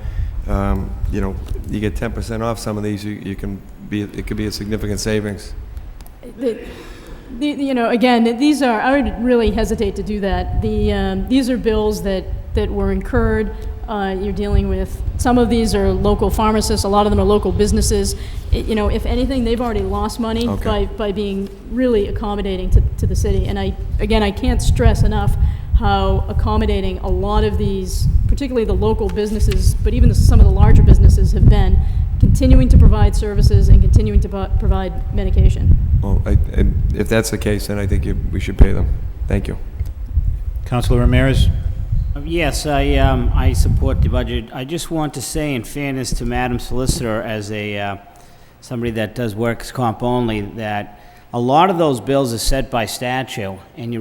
you get 10% off some of these, it could be a significant savings. Again, these are, I would really hesitate to do that. These are bills that were incurred. You're dealing with, some of these are local pharmacists, a lot of them are local businesses. If anything, they've already lost money by being really accommodating to the city. And I can't stress enough how accommodating a lot of these, particularly the local businesses, but even some of the larger businesses have been, continuing to provide services and continuing to provide medication. Well, if that's the case, then I think we should pay them. Thank you. Councilor Ramirez? Yes, I support the budget. I just want to say, in fairness to Madam Solicitor, as somebody that does workers' comp only, that a lot of those bills are set by statute, and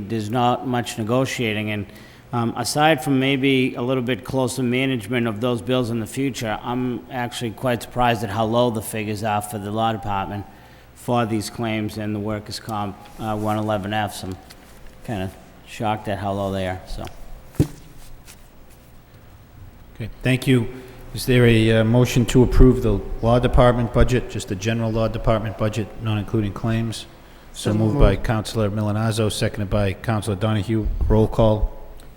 there's not much negotiating. And aside from maybe a little bit closer management of those bills in the future, I'm actually quite surprised at how low the figures are for the law department for these claims and the workers' comp 111Fs. I'm kind of shocked at how low they are. So. Okay, thank you. Is there a motion to approve the law department budget, just the general law department budget, not including claims? So moved by Councilor Milanazzo, seconded by Councilor Donahue. Roll call.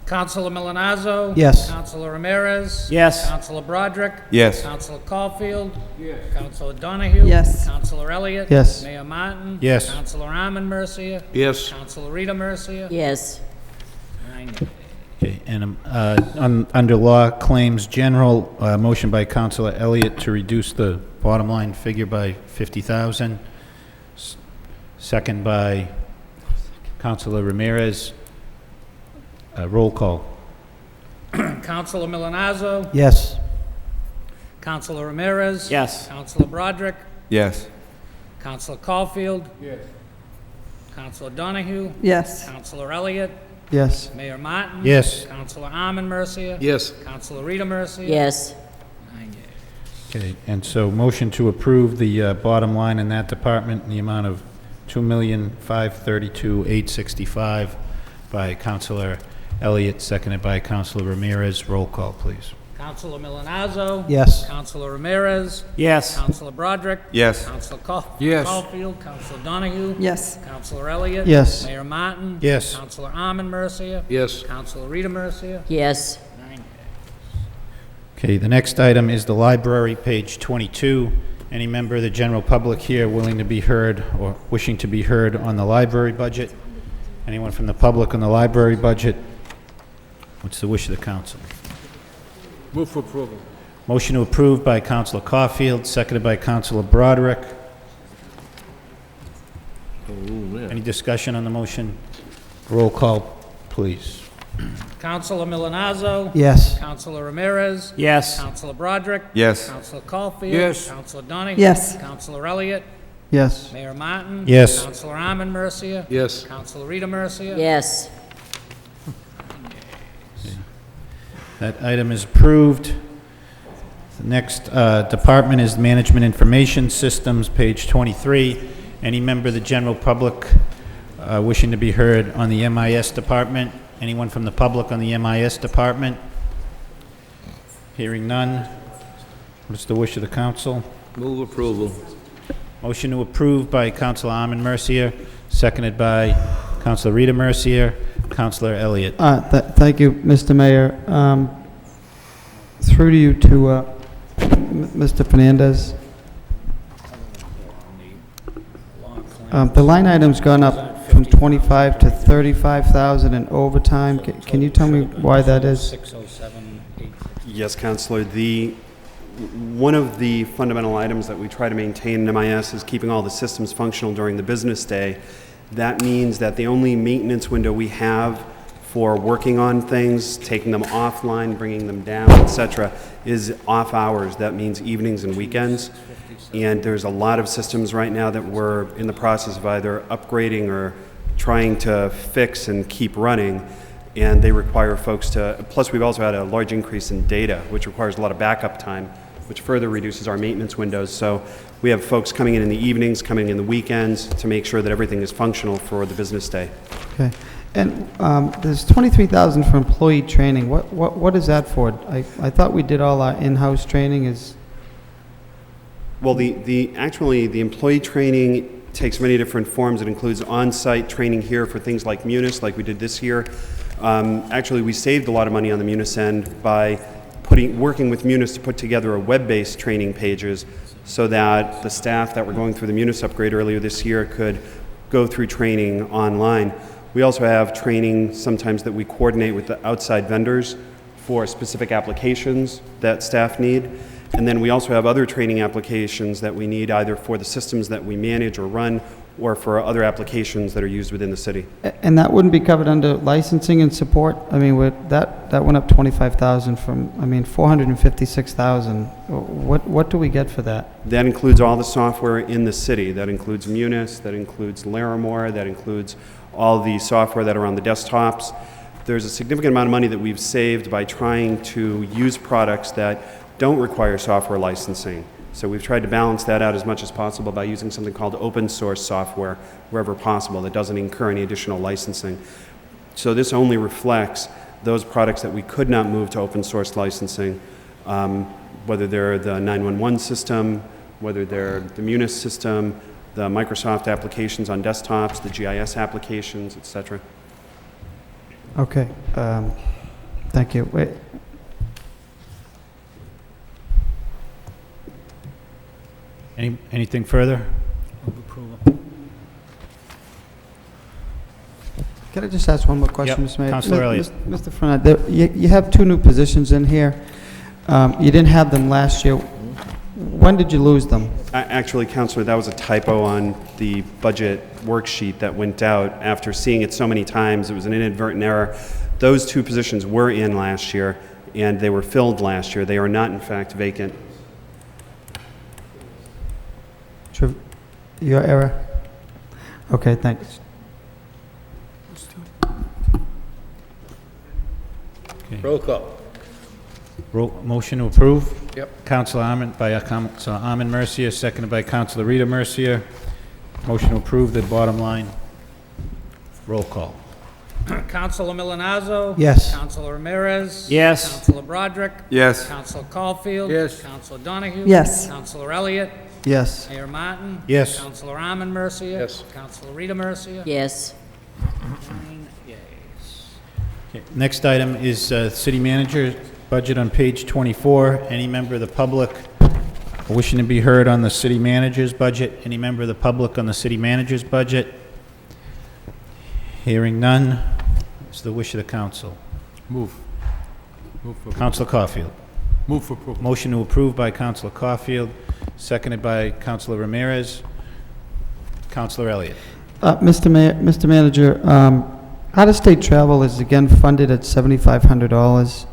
Councilor Milanazzo. Yes. Councilor Ramirez. Yes. Councilor Broderick. Yes. Councilor Caulfield. Yes. Councilor Donahue. Yes. Councilor Elliott. Yes. Mayor Martin. Yes. Councilor Armand Mercia. Yes. Councilor Rita Mercia. Yes. 9 yeas. Okay, and under law claims general, motion by Councilor Elliott to reduce the bottom line figure by 50,000. Second by Councilor Ramirez. Roll call. Councilor Milanazzo. Yes. Councilor Ramirez. Yes. Councilor Broderick. Yes. Councilor Caulfield. Yes. Councilor Donahue. Yes. Councilor Elliott. Yes. Mayor Martin. Yes. Councilor Armand Mercia. Yes. Councilor Rita Mercia. Yes. 9 yeas. Okay, and so motion to approve the bottom line in that department in the amount of $2,532,865 by Councilor Elliott, seconded by Councilor Ramirez. Roll call, please. Councilor Milanazzo. Yes. Councilor Ramirez. Yes. Councilor Broderick. Yes. Councilor Yes. Caulfield. Councilor Donahue. Yes. Councilor Elliott. Yes. Mayor Martin. Yes. Councilor Armand Mercia. Yes. Councilor Rita Mercia. Yes. 9 yeas. Okay, the next item is the library, page 22. Any member of the general public here willing to be heard or wishing to be heard on the library budget? Anyone from the public on the library budget? What's the wish of the council? Move for approval. Motion to approve by Councilor Caulfield, seconded by Councilor Broderick. Any discussion on the motion? Roll call, please. Councilor Milonazo. Yes. Councilor Ramirez. Yes. Councilor Broderick. Yes. Councilor Caulfield. Yes. Councilor Donahue. Yes. Councilor Elliott. Yes. Mayor Martin. Yes. Councilor Armin Mercia. Yes. Councilor Rita Mercia. Yes. That item is approved. The next department is Management Information Systems, page 23. Any member of the general public wishing to be heard on the MIS department? Anyone from the public on the MIS department? Hearing none. What's the wish of the council? Move approval. Motion to approve by Councilor Armin Mercier, seconded by Councilor Rita Mercier. Councilor Elliott. Thank you, Mr. Mayor. Through to you to Mr. Fernandez. The line item's gone up from 25 to 35,000 in overtime. Can you tell me why that is? 607, 8. Yes, Councilor. One of the fundamental items that we try to maintain in MIS is keeping all the systems functional during the business day. That means that the only maintenance window we have for working on things, taking them offline, bringing them down, etc., is off hours. That means evenings and weekends. And there's a lot of systems right now that we're in the process of either upgrading or trying to fix and keep running. And they require folks to, plus we've also had a large increase in data, which requires a lot of backup time, which further reduces our maintenance windows. So we have folks coming in the evenings, coming in the weekends to make sure that everything is functional for the business day. Okay. And there's 23,000 for employee training. What is that for? I thought we did all our in-house training. Well, actually the employee training takes many different forms. It includes on-site training here for things like Munis, like we did this year. Actually, we saved a lot of money on the Munis end by working with Munis to put together a web-based training pages so that the staff that were going through the Munis upgrade earlier this year could go through training online. We also have training sometimes that we coordinate with the outside vendors for specific applications that staff need. And then we also have other training applications that we need either for the systems that we manage or run or for other applications that are used within the city. And that wouldn't be covered under licensing and support? I mean, that went up 25,000 from, 456,000. What do we get for that? That includes all the software in the city. That includes Munis, that includes Larimore, that includes all the software that are on the desktops. There's a significant amount of money that we've saved by trying to use products that don't require software licensing. So we've tried to balance that out as much as possible by using something called open source software wherever possible that doesn't incur any additional licensing. So this only reflects those products that we could not move to open source licensing, whether they're the 911 system, whether they're the Munis system, the Microsoft applications on desktops, the GIS applications, etc. Okay. Thank you. Wait. Anything further? Can I just ask one more question, Yep. Mr. Mayor? Councilor Elliott. Mr. Fernandez, you have two new positions in here. You didn't have them last year. When did you lose them? Actually, Councilor, that was a typo on the budget worksheet that went out. After seeing it so many times, it was an inadvertent error. Those two positions were in last year, and they were filled last year. They are not, in fact, vacant. Your error? Okay, thanks. Roll call. Motion to approve? Yep. Councilor Armin Mercier, seconded by Councilor Rita Mercier. Motion to approve the bottom line. Roll call. Councilor Milonazo. Yes. Councilor Ramirez. Yes. Councilor Broderick. Yes. Councilor Caulfield. Yes. Councilor Donahue. Yes. Councilor Elliott. Yes. Mayor Martin. Yes. Councilor Armin Mercia. Yes. Councilor Rita Mercia. Yes. 9 yeas. Okay, next item is city manager budget on page 24. Any member of the public wishing to be heard on the city manager's budget? Any member of the public on the city manager's budget? Hearing none, it's the wish of the council. Move. Move for Councilor Caulfield. Move for approval. Motion to approve by Councilor Caulfield, seconded by Councilor Ramirez. Councilor Elliott. Mr. Manager, out-of-state travel is again funded at $7,500.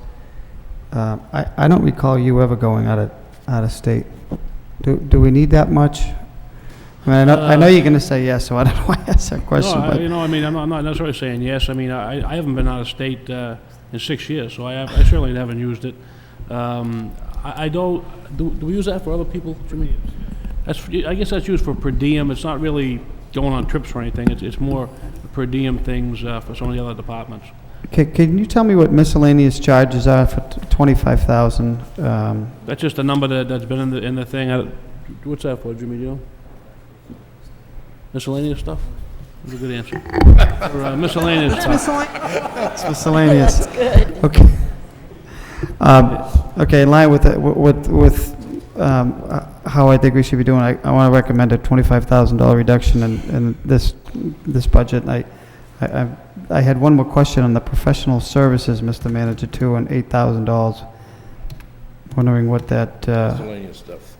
I don't recall you ever going out of state. Do we need that much? I mean, I know you're going to say yes, so I don't know why I asked that question. No, but I'm not necessarily saying yes. I mean, I haven't been out of state in 6 years, so I certainly haven't used it. I don't, do we use that for other people, Jimmy? I guess that's used for per diem. It's not really going on trips or anything. It's more per diem things for some of the other departments. Can you tell me what miscellaneous charges are for $25,000? That's just a number that's been in the thing. What's that for, Jimmy? Do you know? Miscellaneous stuff? That's a good answer. For, miscellaneous stuff. It's miscellaneous. That's good. Okay. Okay, in line with how I think we should be doing, I want to recommend a $25,000 reduction in this budget. I had one more question on the professional services, Mr. Manager, too, and $8,000. Wondering what that, Miscellaneous stuff.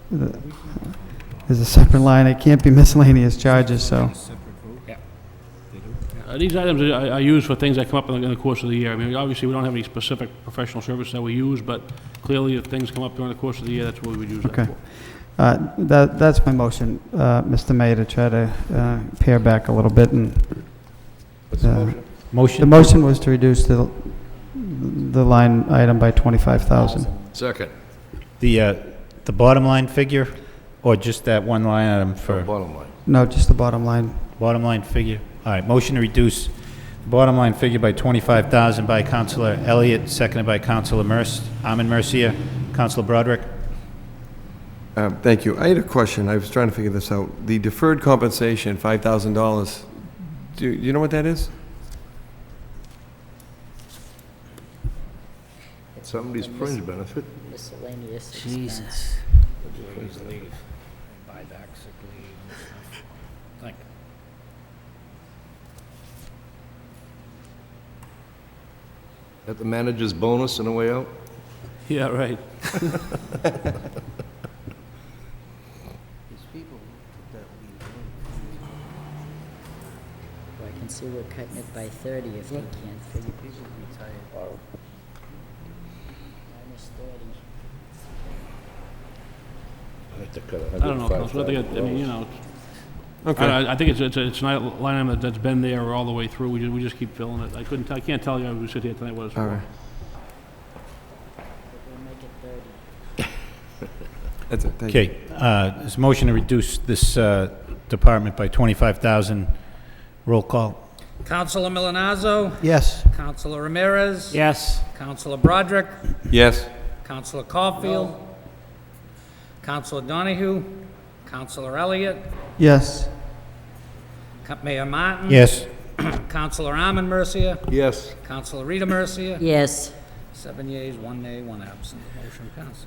is a separate line. It can't be miscellaneous charges, so. These items are used for things that come up in the course of the year. I mean, obviously, we don't have any specific professional services that we use, but clearly, if things come up during the course of the year, that's what we would use Okay. that for. That's my motion, Mr. Mayor, to try to pare back a little bit. And What's the motion? the motion was to reduce the line item by $25,000. Second. The bottom line figure, or just that one line item for? Bottom line. No, just the bottom line. Bottom line figure. All right, motion to reduce the bottom line figure by $25,000 by Councilor Elliott, seconded by Councilor Armin Mercia. Councilor Broderick. Thank you. I had a question. I was trying to figure this out. The deferred compensation, $5,000, do you know what that is? Somebody's fringe benefit. Miscellaneous expense. Jesus. Leave, buy back sick leave and stuff. Like, At the manager's bonus on the way out? Yeah, right. these people that we Well, I can see we're cutting it by 30 if we can't figure. people retired. Minus 30. I have to cut I don't know, Council. I mean, you know, Okay. I think it's a line item that's been there all the way through. We just keep filling it. I can't tell you, we sit here tonight what it's All for. right. We'll make it 30. That's it. Thank you. Okay, there's a motion to reduce this department by $25,000. Roll call. Councilor Milonazo, Yes. Councilor Ramirez. Yes. Councilor Broderick, Yes. Councilor Caulfield, Councilor Donahue, Councilor Elliott, Yes. Mayor Martin. Yes. Councilor Armin Mercia, Yes. Councilor Rita Mercia. Yes. 7 yeas, 1 nay, 1 absent. Motion passes.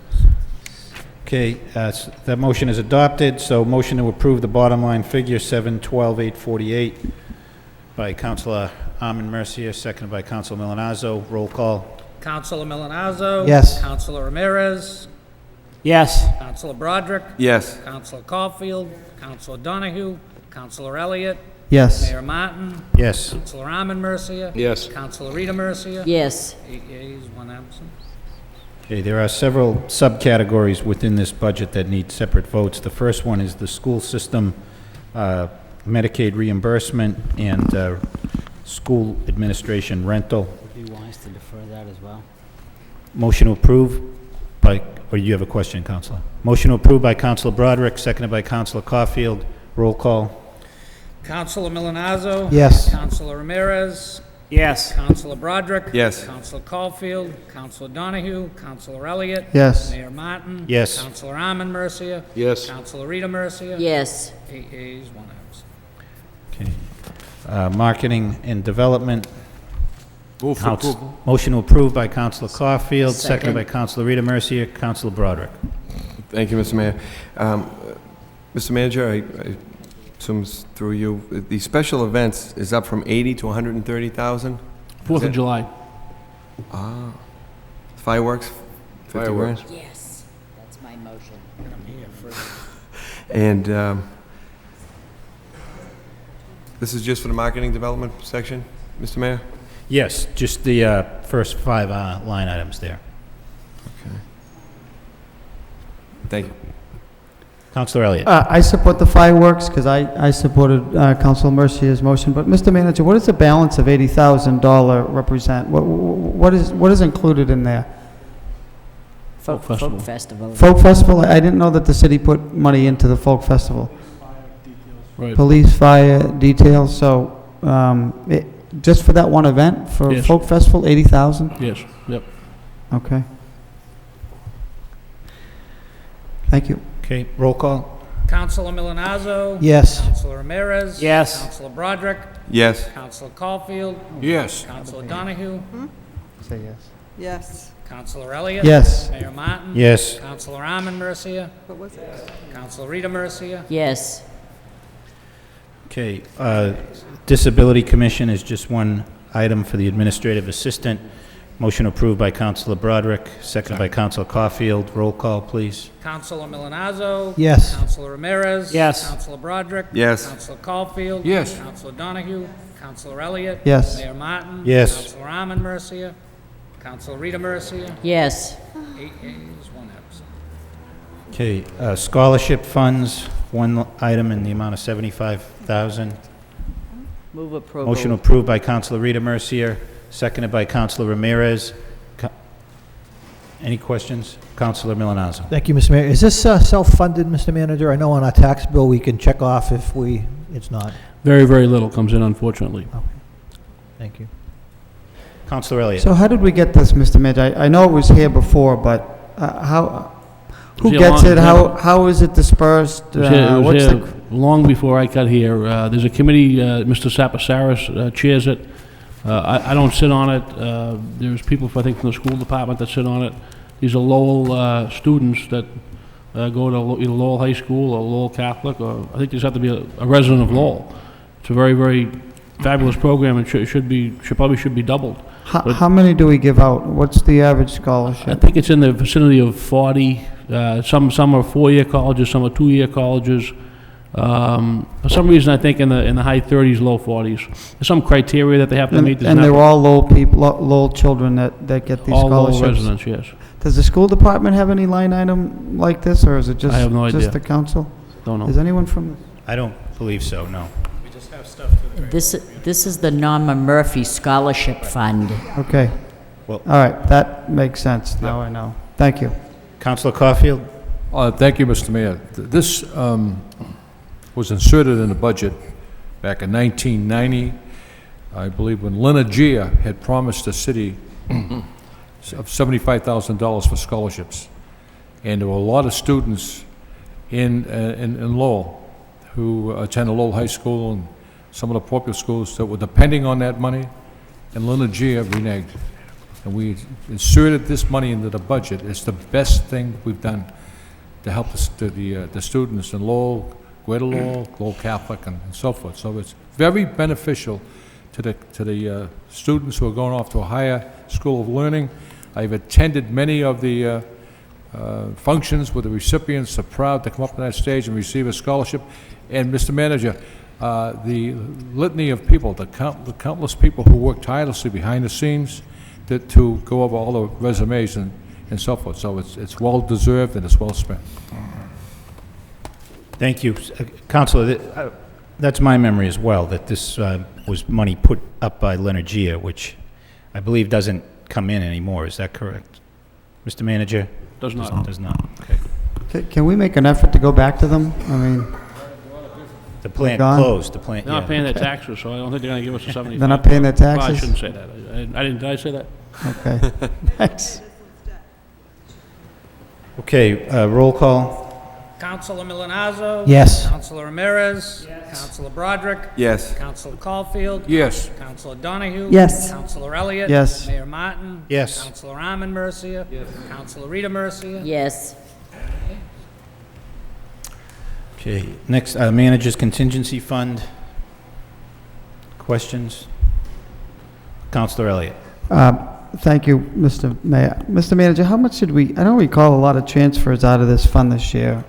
Okay, that motion is adopted, so motion to approve the bottom line figure, 712,848, by Councilor Armin Mercia, seconded by Councilor Milonazo. Roll call. Councilor Milonazo. Yes. Councilor Ramirez, Yes. Councilor Broderick, Yes. Councilor Caulfield, Councilor Donahue, Councilor Elliott, Yes. Mayor Martin, Yes. Councilor Armin Mercia. Yes. Councilor Rita Mercia. Yes. 8 yeas, 1 absent. Okay, there are several subcategories within this budget that need separate votes. The first one is the school system Medicaid reimbursement and school administration rental. Would you want us to defer that as well? Motion to approve by, or you have a question, Counselor? Motion to approve by Counselor Broderick, seconded by Counselor Caulfield. Roll call. Councilor Milonazo. Yes. Councilor Ramirez. Yes. Councilor Broderick. Yes. Councilor Caulfield. Councilor Donahue. Councilor Elliott. Yes. Mayor Martin. Yes. Councilor Armin Mercia. Yes. Councilor Rita Mercia. Yes. 8 yeas, 1 absent. Okay. Marketing and development. Move for approval. Motion to approve by Counselor Caulfield, seconded Second. by Counselor Rita Mercia. Counselor Broderick. Thank you, Mr. Mayor. Mr. Manager, I assume it's through you, the special events is up from 80 to 130,000? 4th of July. Ah, fireworks? 50 grand? Yes, that's my motion. And this is just for the marketing development section, Mr. Mayor? Yes, just the first 5 line items there. Okay. Thank you. Councilor Elliott. I support the fireworks because I supported Council Mercier's motion. But Mr. Manager, what does the balance of $80,000 represent? What is included in there? Folk festival. Folk festival. I didn't know that the city put money into the folk festival. Right. Police, fire, details. So just for that one event for Yes. folk festival, 80,000. Yes, yep. Okay. Thank you. Okay, roll call. Councilor Milonazo. Yes. Councilor Ramirez. Yes. Councilor Broderick. Yes. Councilor Caulfield. Yes. Councilor Donahue. Say yes. Yes. Councilor Elliott. Yes. Mayor Martin. Yes. Councilor Armin Mercia. What was it? Councilor Rita Mercia. Yes. Okay, Disability Commission is just one item for the administrative assistant. Motion approved by Councilor Broderick, seconded by Councilor Caulfield. Roll call, please. Councilor Milonazo. Yes. Councilor Ramirez. Yes. Councilor Broderick. Yes. Councilor Caulfield. Yes. Councilor Donahue. Councilor Elliott. Yes. Mayor Martin. Yes. Councilor Armin Mercia. Councilor Rita Mercia. Yes. 8 ayes, 1 absent. Okay, scholarship funds, one item in the amount of $75,000. Move approval. Motion approved by Councilor Rita Mercier, seconded by Councilor Ramirez. Any questions? Councilor Milonazo. Thank you, Mr. Mayor. Is this self-funded, Mr. Manager? I know on our tax bill we can check off if it's not. Very, very little comes in, unfortunately. Thank you. Councilor Elliott. So how did we get this, Mr. Manager? I know it was here before, but who gets it? How is it dispersed? It was here long before I got here. There's a committee, Mr. Sapasaris chairs it. I don't sit on it. There's people, I think, from the school department that sit on it. These are Lowell students that go to either Lowell High School or Lowell Catholic, or I think they just have to be a resident of Lowell. It's a very, very fabulous program, and should be doubled. How many do we give out? What's the average I scholarship? think it's in the vicinity of 40. Some are 4-year colleges, some are 2-year colleges. For some reason, I think in the high 30s, low 40s. There's some criteria that they have to meet. And they're all Lowell children that get these all Lowell scholarships? residents, yes. Does the school department have any line item like this, or is it just? I have no idea. Just the council? Don't know. Is anyone from? I don't believe so, no. This is the Norma Murphy Scholarship Fund. Okay. Well- All right, that makes sense. Now I know. Thank you. Councilor Caulfield. Thank you, Mr. Mayor. This was inserted in the budget back in 1990, I believe, when Lena Gia had promised the city of $75,000 for scholarships. And there were a lot of students in Lowell who attended Lowell High School and some of the popular schools that were depending on that money, and Lena Gia reneged. And we inserted this money into the budget. It's the best thing we've done to help the students in Lowell, Greater Lowell, Lowell Catholic, and so forth. So it's very beneficial to the students who are going off to a higher school of learning. I've attended many of the functions where the recipients are proud to come up on that stage and receive a scholarship. And Mr. Manager, the litany of people, the countless people who work tirelessly behind the scenes to go over all the resumes and so forth. So it's well-deserved and it's well spent. Thank you. Councilor, that's my memory as well, that this was money put up by Leonard Gia, which I believe doesn't come in anymore. Is that correct? Mr. Manager? Does not. Does not. Okay. Can we make an effort to go back to them? I mean, The plant Gone? closed, the plant, They're not yeah. paying their taxes, so I don't think they're gonna give us the 75. They're not paying their Well, I taxes? shouldn't say that. Did I say that? okay. Thanks. Okay, roll call. Councilor Milonazo. Yes. Councilor Ramirez. Councilor Broderick. Yes. Councilor Caulfield. Yes. Councilor Donahue. Yes. Councilor Elliott. Yes. Mayor Martin. Yes. Councilor Armin Mercia. Yes. Councilor Rita Mercia. Yes. Okay, next, Manager's Contingency Fund. Questions? Counselor Elliott. Thank you, Mr. Mayor. Mr. Manager, how much did we, I don't recall a lot of transfers out of this fund this year.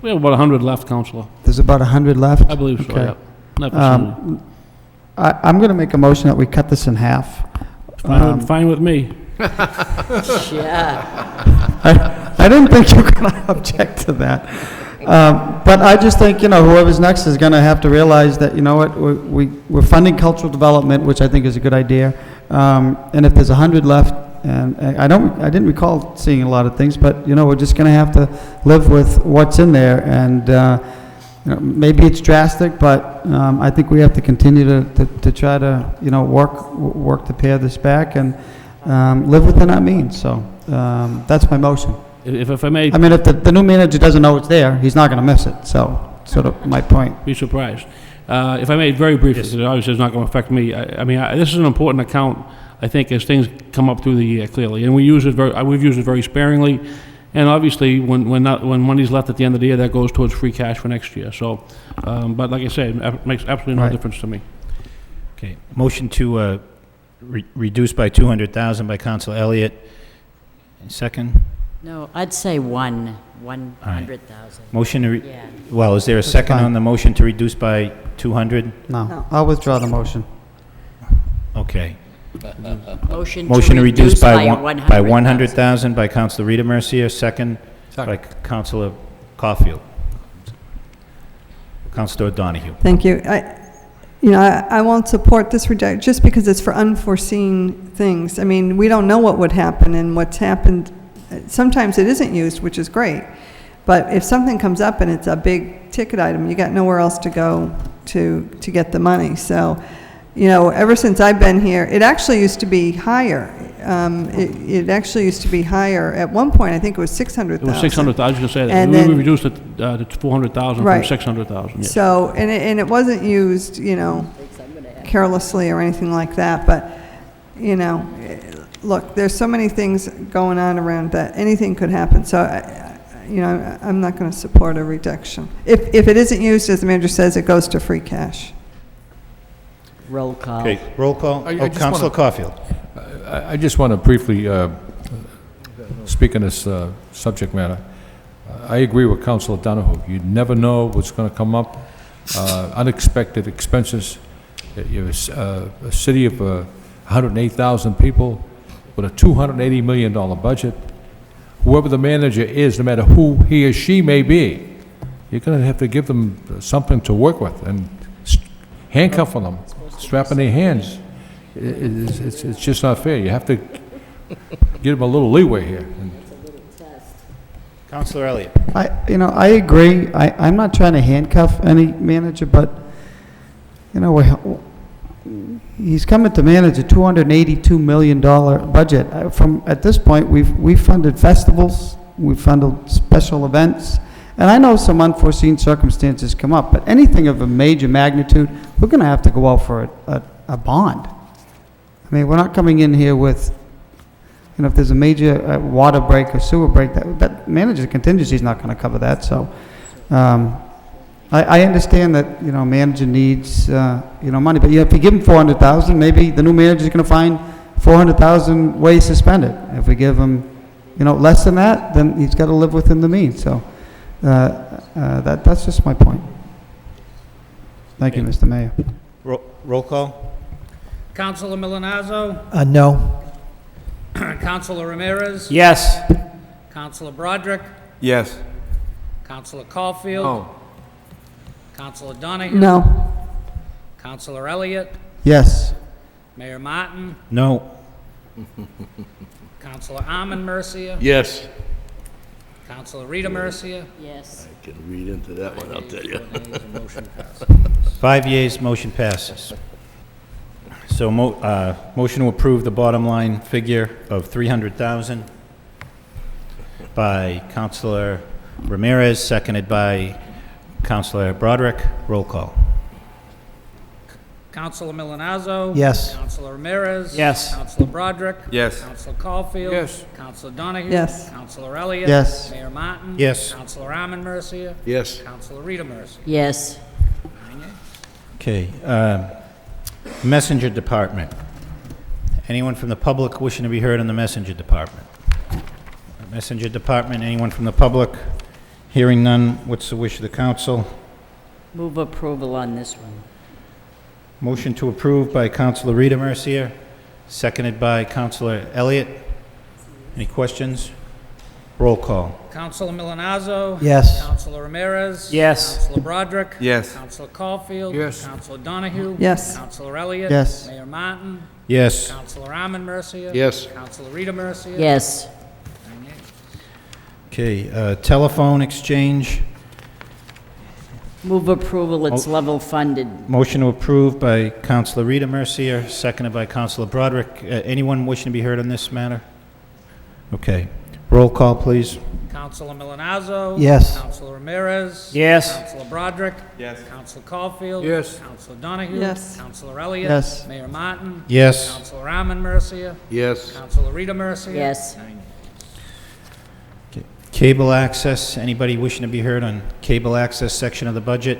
We have about 100 left, Counselor. There's about 100 left? I believe so, Okay. yeah. Not for I'm going to make a motion that we cut this in half. Fine with me. Yeah. I didn't think you were going to object to that. But I just think, whoever's next is going to have to realize that, you know what, we're funding cultural development, which I think is a good idea. And if there's 100 left, and I didn't recall seeing a lot of things, but, we're just going to have to live with what's in there. And maybe it's drastic, but I think we have to continue to try to, work to pare this back and live within our means. So that's my motion. If I may... I mean, if the new manager doesn't know it's there, he's not going to miss it. So, sort of my point. Be surprised. If I may, very briefly, because obviously it's not going to affect me. This is an important account, I think, as things come up through the year, clearly. And we've used it very sparingly. And obviously, when money's left at the end of the year, that goes towards free cash for next year. So, but like I say, it makes absolutely no difference to me. Okay, motion to reduce by 200,000 by Council Elliott. Second? No, I'd say 100,000. Motion to, Yeah. well, is there a second fine. on the motion to reduce by 200? No, I'll withdraw the motion. Okay. Motion to reduce by 100,000. 100,000 by Councilor Rita Mercier, second by Councilor Caulfield. Councilor Donahue. Thank you. I won't support this just because it's for unforeseen things. I mean, we don't know what would happen, and what's happened, sometimes it isn't used, which is great. But if something comes up and it's a big ticket item, you got nowhere else to go to get the money. So, ever since I've been here, it actually used to be higher. It actually used to be higher. At one point, I think it was 600,000. It was 600,000, I was going to say that. And We then- reduced it to 400,000 Right. from 600,000. Yes. So, and it wasn't used, carelessly or anything like that, but, look, there's so many things going on around that anything could happen. So, I'm not going to support a reduction. If it isn't used, as the manager says, it goes to free cash. Roll call. Okay, roll call. I just Councilor wanna- Caulfield. I just want to briefly speak on this subject matter. I agree with Councilor Donahue. You never know what's going to come up. Unexpected expenses. You have a city of 108,000 people with a $280 million budget. Whoever the manager is, no matter who he or she may be, you're going to have to give them something to work with and handcuff them, strap in their hands. It's just not fair. You have to give them a little leeway here. Councilor Elliott. I agree. I'm not trying to handcuff any manager, but, he's coming to manage a $282 million budget. At this point, we've funded festivals, we've funded special events, and I know some unforeseen circumstances come up, but anything of a major magnitude, we're going to have to go out for a bond. I mean, we're not coming in here with, if there's a major water break or sewer break, that manager's contingency is not going to cover that. So I understand that, manager needs, money. But if you give him 400,000, maybe the new manager's going to find 400,000 ways to spend it. If we give him, less than that, then he's got to live within the means. So that's just my point. Thank you, Mr. Mayor. Roll call. Councilor Milonazo, No. Councilor Ramirez, Yes. Councilor Broderick, Yes. Councilor Caulfield, Oh. Councilor Donahue, No. Councilor Elliott, Yes. Mayor Martin, No. Councilor Armin Mercia, Yes. Councilor Rita Mercia. Yes. I can read into that one, I'll tell you. 5 yeas, motion passes. So motion to approve the bottom line figure of 300,000 by Councilor Ramirez, seconded by Councilor Broderick. Roll call. Councilor Milonazo. Yes. Councilor Ramirez. Yes. Councilor Broderick. Yes. Councilor Caulfield. Yes. Councilor Donahue. Yes. Councilor Elliott. Yes. Mayor Martin. Yes. Councilor Arman Mercia. Yes. Councilor Rita Mercia. Yes. Okay, Messenger Department. Anyone from the public wishing to be heard on the Messenger Department? Messenger Department, anyone from the public? Hearing none, what's the wish of the council? Move approval on this one. Motion to approve by Councilor Rita Mercier, seconded by Councilor Elliott. Any questions? Roll call. Councilor Milonazo. Yes. Councilor Ramirez. Yes. Councilor Broderick. Yes. Councilor Caulfield. Yes. Councilor Donahue. Yes. Councilor Elliott. Yes. Mayor Martin. Yes. Councilor Arman Mercia. Yes. Councilor Rita Mercia. Yes. Okay, telephone exchange. Move approval, it's level funded. Motion to approve by Councilor Rita Mercier, seconded by Councilor Broderick. Anyone wishing to be heard on this matter? Okay. Roll call, please. Councilor Milonazo. Yes. Councilor Ramirez. Yes. Councilor Broderick. Yes. Councilor Caulfield. Yes. Councilor Donahue. Yes. Councilor Elliott. Yes. Mayor Martin. Yes. Councilor Arman Mercia. Yes. Councilor Rita Mercia. Yes. Cable access. Anybody wishing to be heard on cable access section of the budget?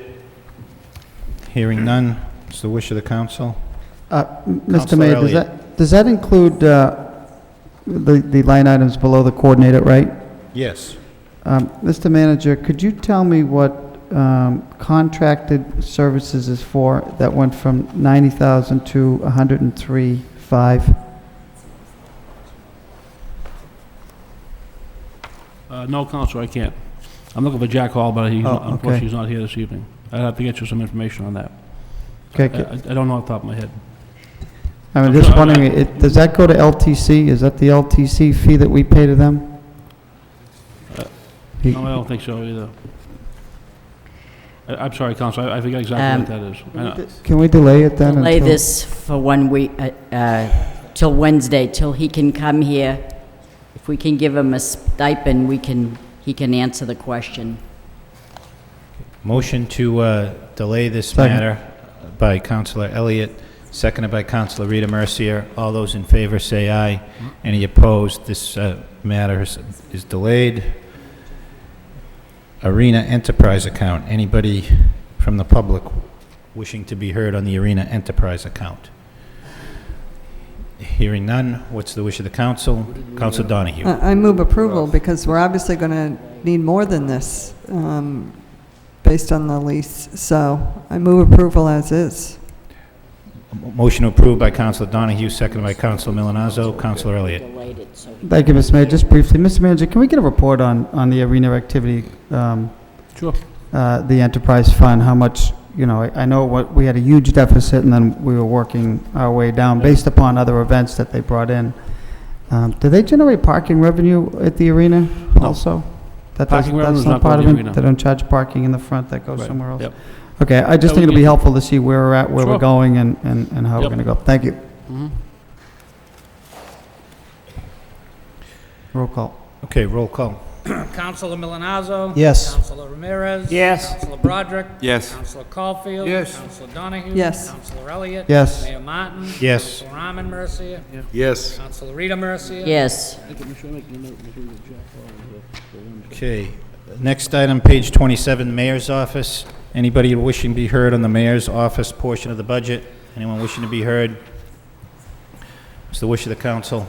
Hearing none. It's the wish of the council. Mr. Councilor Mayor, Elliott. does that include the line items below the coordinator, right? Yes. Mr. Manager, could you tell me what contracted services is for that went from 90,000 to 103,500? No, Counselor, I can't. I'm looking for Jack Hall, but Oh, okay. unfortunately, he's not here this evening. I'd have to get you some information on that. Okay, I don't know off the top of my head. I'm just wondering, does that go to LTC? Is that the LTC fee that we pay to them? No, I don't think so either. I'm sorry, Counselor, I forget exactly what that is. Can we delay it then? Delay until- this for 1 week, till Wednesday, till he can come here. If we can give him a stipend, he can answer the question. Motion to delay this Second. matter by Councilor Elliott, seconded by Councilor Rita Mercier. All those in favor say aye. Any opposed? This matter is delayed. Arena Enterprise account. Anybody from the public wishing to be heard on the Arena Enterprise account? Hearing none, what's the wish of the council? Councilor Donahue. I move approval because we're obviously going to need more than this based on the lease. So I move approval as is. Motion approved by Councilor Donahue, seconded by Councilor Milonazo. Councilor Elliott. Delayed it, so Thank you, Mr. Mayor. Just briefly, Mr. Manager, can we get a report on the arena activity? Sure. The enterprise fund, how much, I know we had a huge deficit and then we were working our way down based upon other events that they brought in. Do they generate parking revenue at the arena also? Parking revenue is That's not not part part of of the it? arena. They don't charge parking in the front, that goes Right. somewhere else? Yep. Okay, I just Yeah, think it'll we be can- helpful to see where we're at, where we're Sure. going and how we're Yep. going to go. Thank you. Mhm. Roll call. Okay, roll call. Councilor Milonazo. Yes. Councilor Ramirez. Yes. Councilor Broderick. Yes. Councilor Caulfield. Yes. Councilor Donahue. Yes. Councilor Elliott. Yes. Mayor Martin. Yes. Councilor Arman Mercia. Yes. Councilor Rita Mercia. yes. Okay, next item, page 27, Mayor's Office. Anybody wishing to be heard on the Mayor's Office portion of the budget? Anyone wishing to be heard? It's the wish of the council.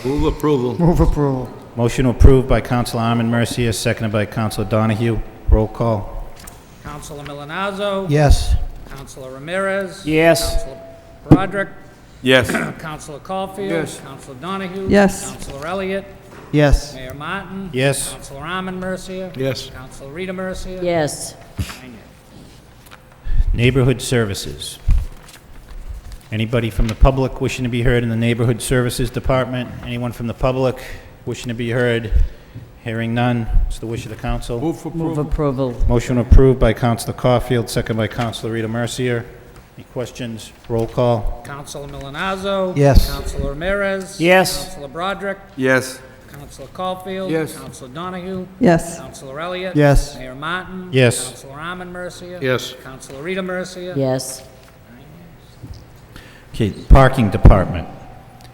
Move approval. Move approval. Motion approved by Councilor Arman Mercia, seconded by Councilor Donahue. Roll call. Councilor Milonazo. Yes. Councilor Ramirez. Yes. Councilor Broderick. Yes. Councilor Caulfield. Yes. Councilor Donahue. Yes. Councilor Elliott. Yes. Mayor Martin. Yes. Councilor Arman Mercia. Yes. Councilor Rita Mercia. Yes. Neighborhood Services. Anybody from the public wishing to be heard in the Neighborhood Services Department? Anyone from the public wishing to be heard? Hearing none, it's the wish of the council. Move for Move approval. approval. Motion approved by Councilor Caulfield, second by Councilor Rita Mercier. Any questions? Roll call. Councilor Milonazo. Yes. Councilor Ramirez. Yes. Councilor Broderick. Yes. Counselor Caulfield. Yes. Counselor Donahue. Yes. Counselor Elliott. Yes. Mayor Martin. Yes. Counselor Arman Mercia. Yes. Counselor Rita Mercia. Yes. Okay, Parking Department.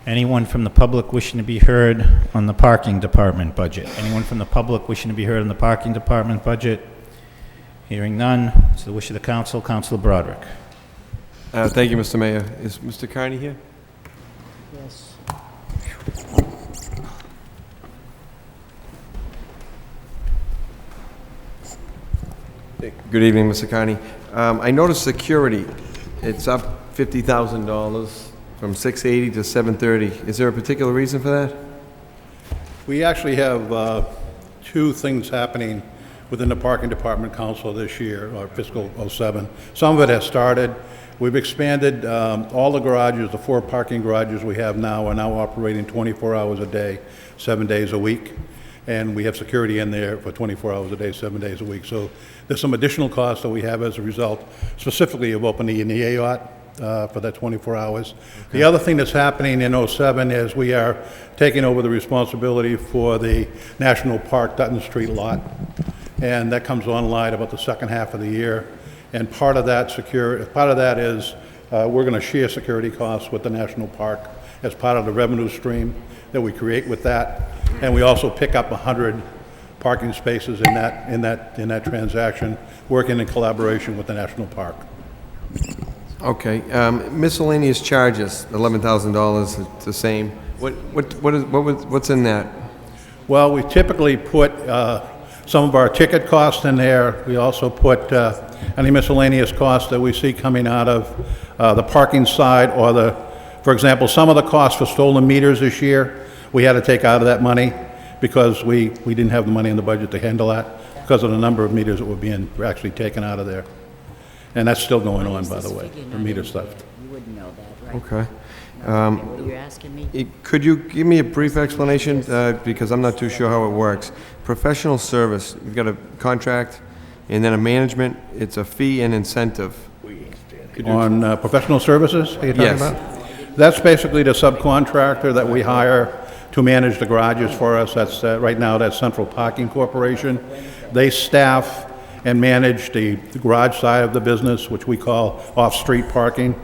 Anyone from the public wishing to be heard on the Parking Department budget? Anyone from the public wishing to be heard on the Parking Department budget? Hearing none, it's the wish of the council. Councilor Broderick. Thank you, Mr. Mayor. Is Mr. Carney here? Yes. Good evening, Mr. Carney. I noticed security, it's up $50,000 from 680 to 730. Is there a particular reason for that? We actually have two things happening within the Parking Department Council this year, or fiscal '07. Some of it has started. We've expanded all the garages, the 4 parking garages we have now are now operating 24 hours a day, 7 days a week. And we have security in there for 24 hours a day, 7 days a week. So there's some additional costs that we have as a result, specifically of opening the AYOT for that 24 hours. Okay. The other thing that's happening in '07 is we are taking over the responsibility for the National Park Dutton Street lot. And that comes online about the second half of the year. And part of that is we're going to share security costs with the National Park as part of the revenue stream that we create with that. And we also pick up 100 parking spaces in that transaction, working in collaboration with the National Park. Okay. Miscellaneous charges, $11,000, it's the same. What's in that? Well, we typically put some of our ticket costs in there. We also put any miscellaneous costs that we see coming out of the parking side, or for example, some of the costs for stolen meters this year, we had to take out of that money because we didn't have the money in the budget to handle that because of the number of meters that were actually taken out of there. And that's still going on, by the way, the meter stuff. You wouldn't know that, right? Okay. What are you asking me? Could you give me a brief explanation, because I'm not too sure how it works. Professional service, you've got a contract, and then a management, it's a fee and incentive. On professional services, are you talking Yes. about? That's basically the subcontractor that we hire to manage the garages for us. That's, right now, that's Central Parking Corporation. They staff and manage the garage side of the business, which we call off-street parking.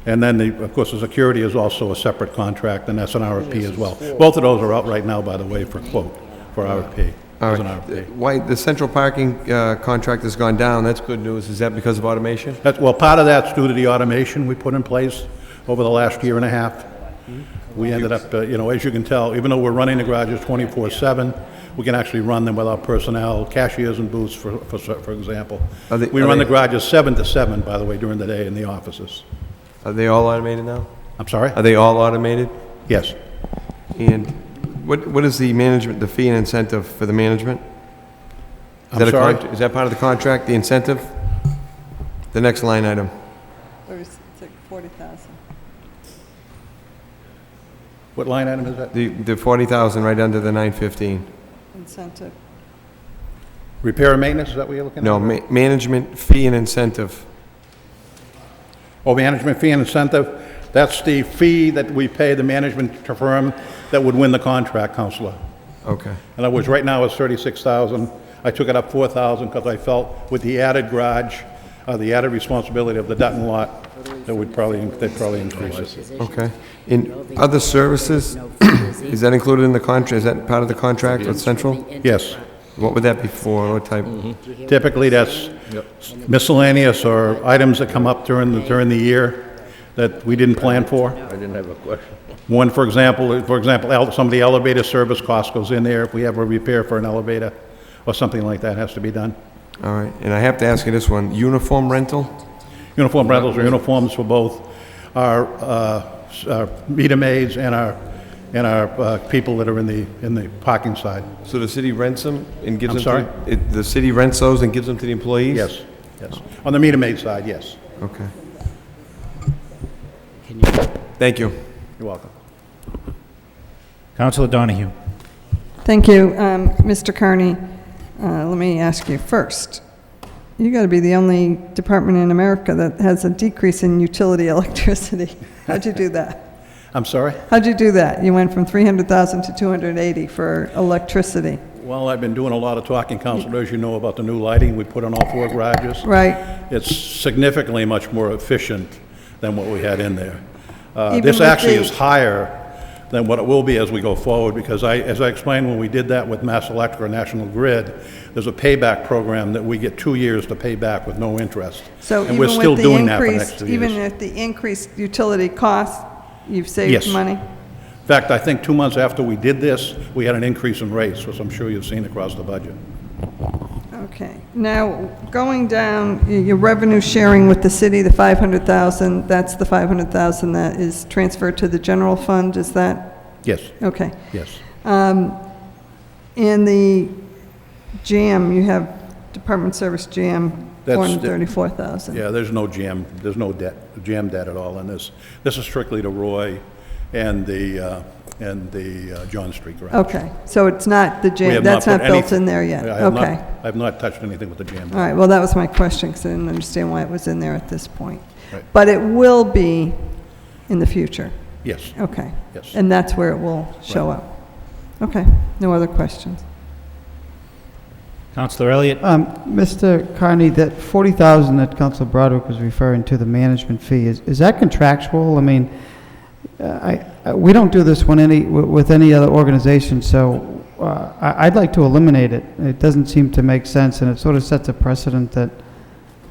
And then, of course, the security is also a separate contract, and that's an RFP as well. Both of those are out right now, by the way, for quote, for RFP. All As an right. RFP. Why, the central parking contract has gone down, that's good news. Is that because of automation? Well, part of that's due to the automation we put in place over the last year and a half. We ended up, as you can tell, even though we're running the garages 24/7, we can actually run them without personnel, cashiers and booths, for example. We run the garages 7 to 7, by the way, during the day in the offices. Are they all automated now? I'm sorry? Are they all automated? Yes. And what is the management, the fee and incentive for the management? I'm sorry? Is that part of the contract, the incentive? The next line item. It's like 40,000. What line item is that? The 40,000 right under the 915. Incentive. Repair and maintenance, is that what you're looking at? No, management fee and incentive. Oh, management fee and incentive, that's the fee that we pay the management firm that would win the contract, Counselor. Okay. In other words, right now it's 36,000. I took it up 4,000 because I felt with the added garage, the added responsibility of the Dutton lot, that they'd probably increase it. Okay. In other services, is that included in the contract? Is that part of the contract with Central? Yes. What would that be for? What type? Typically, that's miscellaneous or items that come up during the year that we didn't plan for. I didn't have a question. One, for example, some of the elevator service cost goes in there if we have a repair for an elevator or something like that has to be done. All right. And I have to ask you this one. Uniform rental? Uniform rentals are uniforms for both our meter maids and our people that are in the parking side. So the city rents them and gives I'm them sorry? the city rents those and gives them to the employees? Yes, yes. On the meter maid side, yes. Okay. Thank you. You're welcome. Councilor Donahue. Thank you, Mr. Carney. Let me ask you first. You got to be the only department in America that has a decrease in utility electricity. How'd you do that? I'm sorry? How'd you do that? You went from 300,000 to 280 for electricity. Well, I've been doing a lot of talking, Counselor, as you know, about the new lighting we put on all 4 garages. Right. It's significantly much more efficient than what we had in there. Even This with actually the- is higher than what it will be as we go forward, because as I explained when we did that with Mass Electric or National Grid, there's a payback program that we get 2 years to pay back with no interest. So And we're even still with the doing that for the next increased, 2 years. even with the increased utility costs, you've saved Yes. money? In fact, I think 2 months after we did this, we had an increase in rates, which I'm sure you've seen across the budget. Okay. Now, going down, your revenue sharing with the city, the 500,000, that's the 500,000 that is transferred to the general fund, is that? Yes, Okay. yes. In the jam, you have Department Service jam, That's the- 434,000. Yeah, there's no jam debt at all in this. This is strictly to Roy and the John Street garage. Okay, so it's not the We jam, have that's put not built anything- in there yet? I have not- Okay. I have not touched anything with the jam. All right, well, that was my question, because I didn't understand why it was in there at this point. Right. But it will be in the future? Yes. Okay. Yes. And that's where it will show up? Okay, no other questions? Counselor Elliott? Mr. Carney, that 40,000 that Council Broderick was referring to, the management fee, is that contractual? I mean, we don't do this with any other organization, so I'd like to eliminate it. It doesn't seem to make sense, and it sort of sets a precedent that,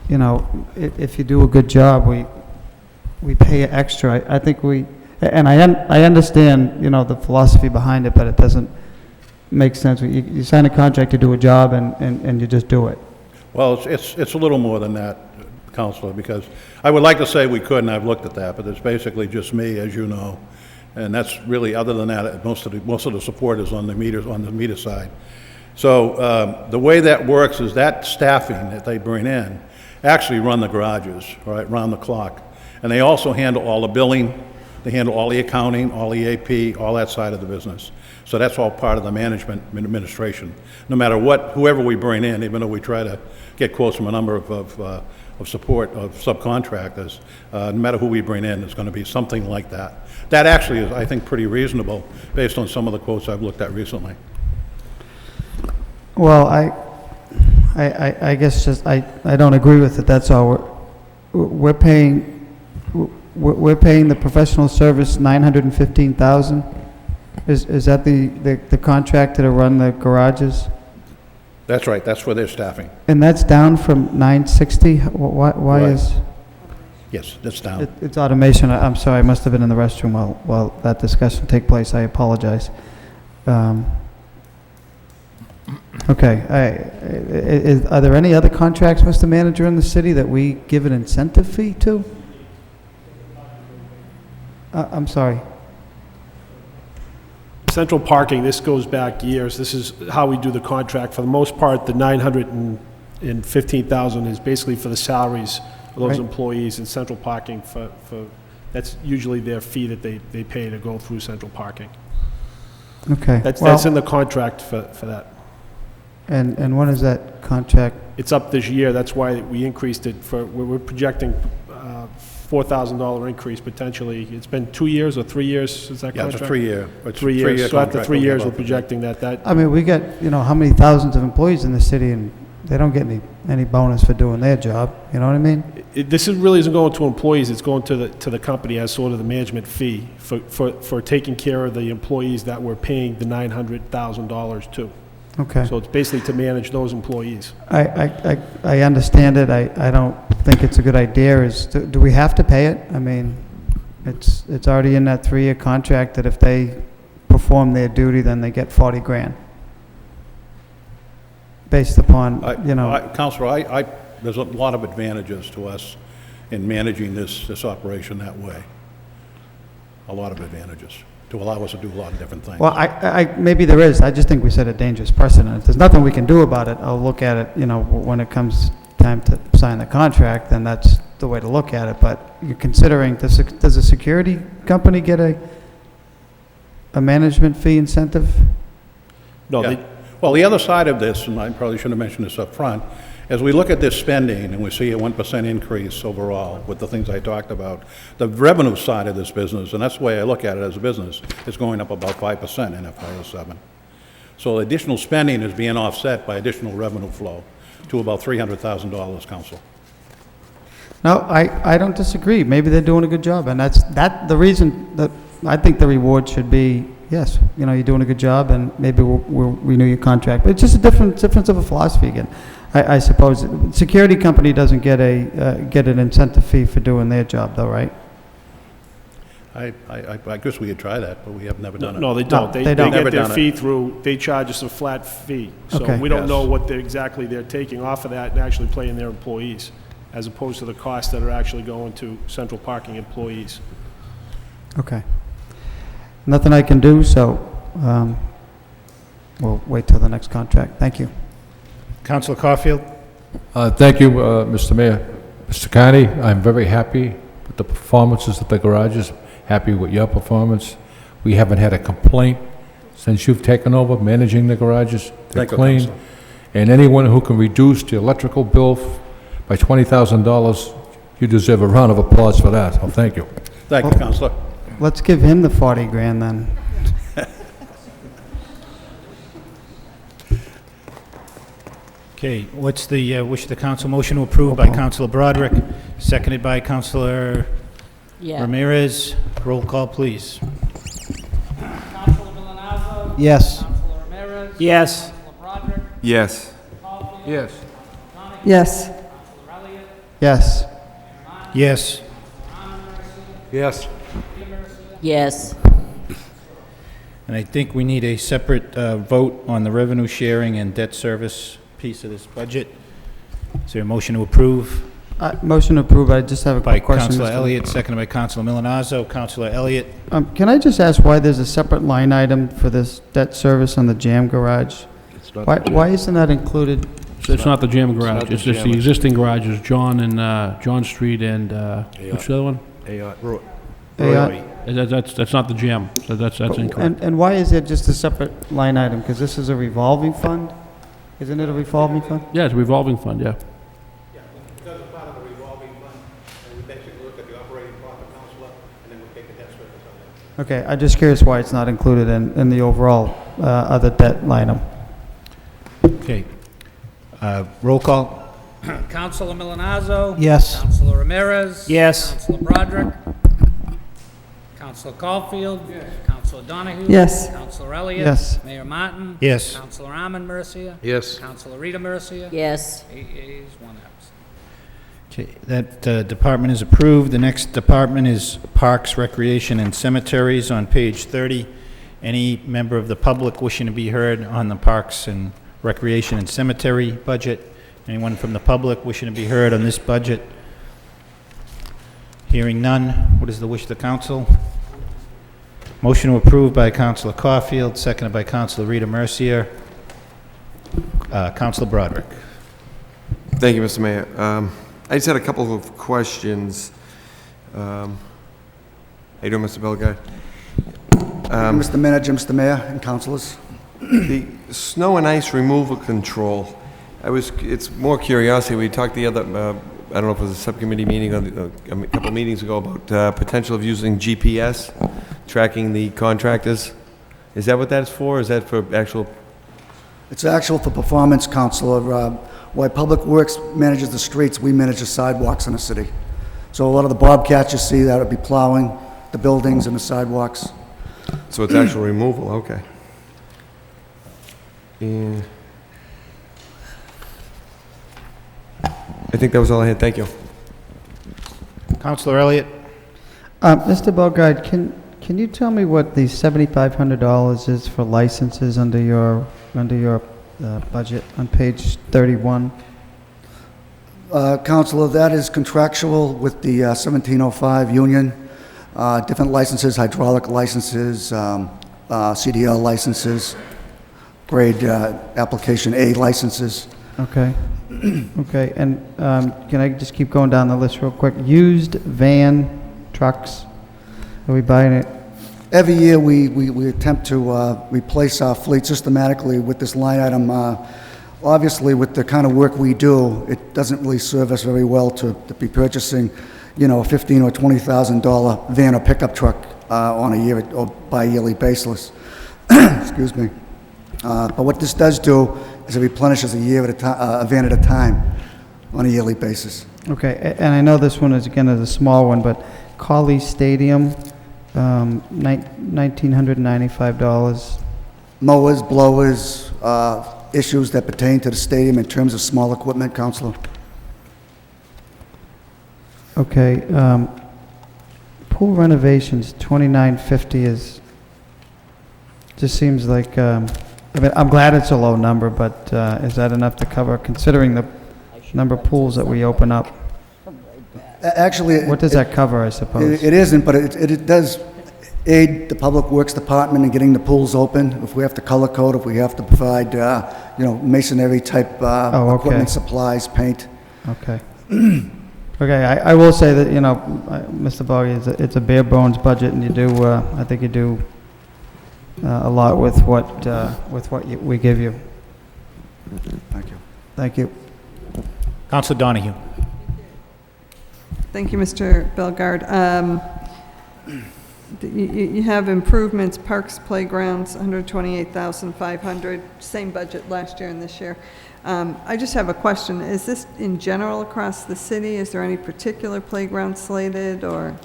you know, if you do a good job, we pay you extra. I think and I understand, you know, the philosophy behind it, but it doesn't make sense. You sign a contract to do a job, and you just do it. Well, it's a little more than that, Counselor, because I would like to say we could, and I've looked at that, but it's basically just me, as you know. And that's really, other than that, most of the support is on the meter side. So the way that works is that staffing that they bring in actually run the garages, right, round the clock. And they also handle all the billing, they handle all the accounting, all the AP, all that side of the business. So that's all part of the management administration. No matter what, whoever we bring in, even though we try to get quotes from a number of support of subcontractors, no matter who we bring in, there's going to be something like that. That actually is, I think, pretty reasonable based on some of the quotes I've looked at recently. Well, I guess just, I don't agree with it, that's all. We're paying the professional service $915,000? Is that the contractor to run the garages? That's right, that's where they're staffing. And that's down from 960? Why Right. is? Yes, that's down. It's automation. I'm sorry, I must have been in the restroom while that discussion took place. I apologize. Okay, are there any other contracts, Mr. Manager, in the city that we give an incentive fee to? I'm sorry. Central parking, this goes back years. This is how we do the contract. For the most part, the $915,000 is basically for the salaries of those Right. employees, and central parking that's usually their fee that they pay to go through central parking. Okay. That's in the contract for that. And when is that contract? It's up this year. That's why we increased it we're projecting $4,000 increase potentially. It's been 2 years or 3 years since that Yeah, contract? it's a 3-year. It's a 3 years. three-year So after contract 3 that we years, have we're up. projecting that. I mean, we get, you know, how many thousands of employees in the city, and they don't get any bonus for doing their job, you know what I mean? This really isn't going to employees, it's going to the company as sort of the management fee for taking care of the employees that we're paying the $900,000 to. Okay. So it's basically to manage those employees. I understand it. I don't think it's a good idea. Do we have to pay it? I mean, it's already in that 3-year contract that if they perform their duty, then they get 40 grand. Based upon, you know. Counselor, there's a lot of advantages to us in managing this operation that way. A lot of advantages to allow us to do a lot of different things. Well, maybe there is. I just think we set a dangerous precedent. If there's nothing we can do about it, I'll look at it, you know, when it comes time to sign the contract, then that's the way to look at it. But you're considering, does a security company get a management fee incentive? No, Yeah. Well, the other side of this, and I probably should have mentioned this up front, As we look at this spending, and we see a 1% increase overall with the things I talked about, the revenue side of this business, and that's the way I look at it as a business, is going up about 5% in FY07. So additional spending is being offset by additional revenue flow to about $300,000, Council. No, I don't disagree. Maybe they're doing a good job, and that's the reason that I think the reward should be, yes, you know, you're doing a good job, and maybe we'll renew your contract. But it's just a difference of a philosophy again. I suppose security company doesn't get an incentive fee for doing their job, though, right? I guess we could try that, but we have never done it. No, they don't. they They don't. get Never their done it. fee through, they charge us a flat fee. So Okay. we don't Yes. know what exactly they're taking off of that and actually paying their employees, as opposed to the costs that are actually going to central parking employees. Okay. Nothing I can do, so we'll wait till the next contract. Thank you. Councilor Caulfield? Thank you, Mr. Mayor. Mr. Carney, I'm very happy with the performances at the garages, happy with your performance. We haven't had a complaint since you've taken over managing the garages. They're Thank you, clean. Council. And anyone who can reduce the electrical bill by $20,000, you deserve a round of applause for that, so thank you. Thank you, Councilor. Let's give him the 40 grand then. Okay, what's the wish of the council? Motion to approve by Councilor Broderick, seconded by Councilor Yeah. Ramirez. Roll call, please. Yes. Yes. Yes. Yes. Yes. Yes. Yes. Yes. Yes. And I think we need a separate vote on the revenue sharing and debt service piece of this budget. Is there a motion to approve? Motion to approve. I just have a By quick question. Councilor Mr. Elliott, seconded by Councilor Milonazo. Councilor Elliott? Can I just ask why there's a separate line item for this debt service on the jam garage? Why isn't that included? So it's not the jam garage, not the it's just jam, the it's- existing garages, John and, John Street and, what's the other one? That's not the jam, so that's incorrect. And why is it just a separate line item? Because this is a revolving fund? Isn't it a revolving fund? Yeah, it's a revolving fund, yeah. Because it's part of the revolving fund, and we basically look at the operating profit, Councilor, and then we take the debt service on that. Okay, I'm just curious why it's not included in the overall other debt line item. Okay. Roll call? Councilor Milonazo. Yes. Councilor Ramirez. Yes. Councilor Broderick. Councilor Caulfield. Councilor Donahue. Yes. Councilor Elliott. Yes. Mayor Martin. Yes. Councilor Arman Mercia. Yes. Councilor Rita Mercia. Yes. 8 yeas, 1 absent. Okay, that department is approved. The next department is Parks, Recreation, and Cemeteries on page 30. Any member of the public wishing to be heard on the Parks and Recreation and Cemetery budget? Anyone from the public wishing to be heard on this budget? Hearing none, what is the wish of the council? Motion to approve by Councilor Caulfield, seconded by Councilor Rita Mercier. Councilor Broderick. Thank you, Mr. Mayor. I just had a couple of questions. How you doing, Mr. Bellegarde? Mr. Manager, Mr. Mayor, and councilors. The snow and ice removal control, it's more curiosity. We talked the other, I don't know if it was a subcommittee meeting or a couple meetings ago about potential of using GPS, tracking the contractors. Is that what that's for? Is that for actual? It's actual for performance, Councilor. While Public Works manages the streets, we manage the sidewalks in the city. So a lot of the bobcats you see, that would be plowing the buildings and the sidewalks. So it's actual removal, okay. And I think that was all I had. Thank you. Councilor Elliott. Mr. Bellegarde, can you tell me what the $7,500 is for licenses under your budget on page 31? Councilor, that is contractual with the 1705 union. Different licenses, hydraulic licenses, CDL licenses, grade application A licenses. Okay. Okay, and can I just keep going down the list real quick? Used van trucks, are we buying it? Every year, we attempt to replace our fleet systematically with this line item. Obviously, with the kind of work we do, it doesn't really serve us very well to be purchasing, you know, a $15,000 or $20,000 van or pickup truck on a year or bi-yearly basis. Excuse me. But what this does do is it replenishes a van at a time on a yearly basis. Okay, and I know this one is, again, is a small one, but Colley Stadium, $1,995. Mowers, blowers, issues that pertain to the stadium in terms of small equipment, Counselor. Okay, pool renovations, $2,950 is, just seems like, I mean, I'm glad it's a low number, but is that enough to cover, considering the number of pools that we open up? Actually... What does that cover, I suppose? It isn't, but it does aid the Public Works Department in getting the pools open. If we have to color code, if we have to provide, you know, masonry type equipment, supplies, paint. Okay. Okay, I will say that, you know, Mr. Boggy, it's a bare bones budget, and you do, I think you do a lot with what we give you. Thank you. Thank you. Councilor Donahue. Thank you, Mr. Bellegarde. You have improvements, parks, playgrounds, $128,500, same budget last year and this year. I just have a question. Is this in general across the city? Is there any particular playground slated, or?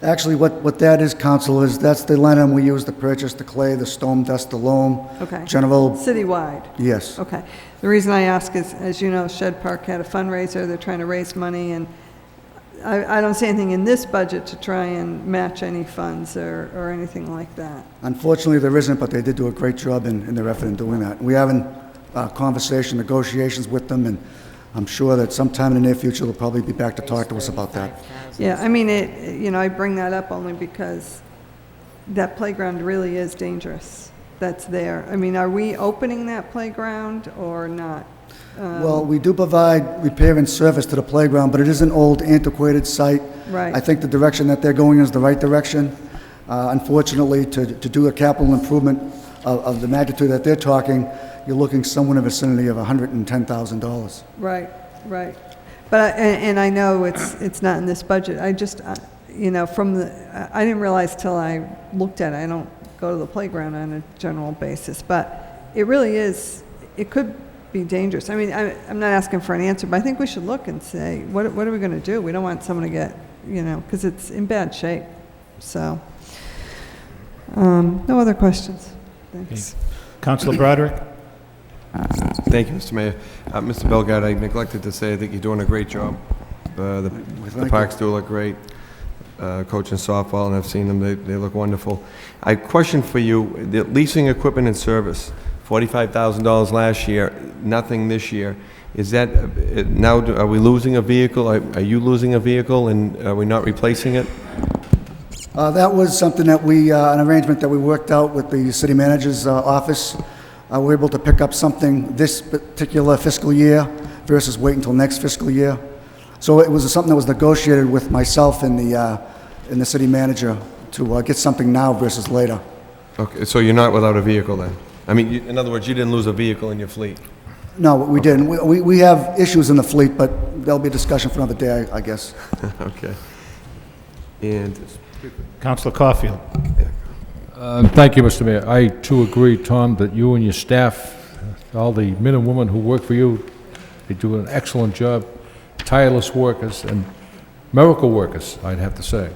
Actually, what that is, Council, is that's the line item we use to purchase the clay, the stone, dust, the loam. Okay. General. Citywide? Yes. Okay. The reason I ask is, as you know, Shed Park had a fundraiser. They're trying to raise money, and I don't see anything in this budget to try and match any funds or anything like that. Unfortunately, there isn't, but they did do a great job in their effort in doing that. We're having conversation, negotiations with them, and I'm sure that sometime in the near future they'll probably be back to talk to us about that. Yeah, I mean, you know, I bring that up only because that playground really is dangerous. That's there. I mean, are we opening that playground or not? Well, we do provide repair and service to the playground, but it is an old, antiquated site. Right. I think the direction that they're going is the right direction. Unfortunately, to do a capital improvement of the magnitude that they're talking, you're looking somewhere in the vicinity of $110,000. Right, right. But, and I know it's not in this budget. I just, you know, I didn't realize till I looked at it. I don't go to the playground on a general basis, but it really is, it could be dangerous. I mean, I'm not asking for an answer, but I think we should look and say, what are we going to do? We don't want someone to get, you know, because it's in bad shape. So, no other questions. Thanks. Okay. Councilor Broderick? Thank you, Mr. Mayor. Mr. Bellegarde, I neglected to say I think you're doing a great job. The parks do look great. Coaching softball, and I've seen them, they look wonderful. I question for you, the leasing equipment and service, $45,000 last year, nothing this year. Is that, now, are we losing a vehicle? Are you losing a vehicle, and are we not replacing it? That was something that an arrangement that we worked out with the city manager's office. We were able to pick up something this particular fiscal year versus wait until next fiscal year. So it was something that was negotiated with myself and the city manager to get something now versus later. Okay, so you're not without a vehicle then? I mean, in other words, you didn't lose a vehicle in your fleet? No, we didn't. We have issues in the fleet, but there'll be a discussion for another day, I guess. Okay. And Councilor Caulfield. Thank you, Mr. Mayor. I too agree, Tom, that you and your staff, all the men and women who work for you, they do an excellent job. Tireless workers and miracle workers, I'd have to say.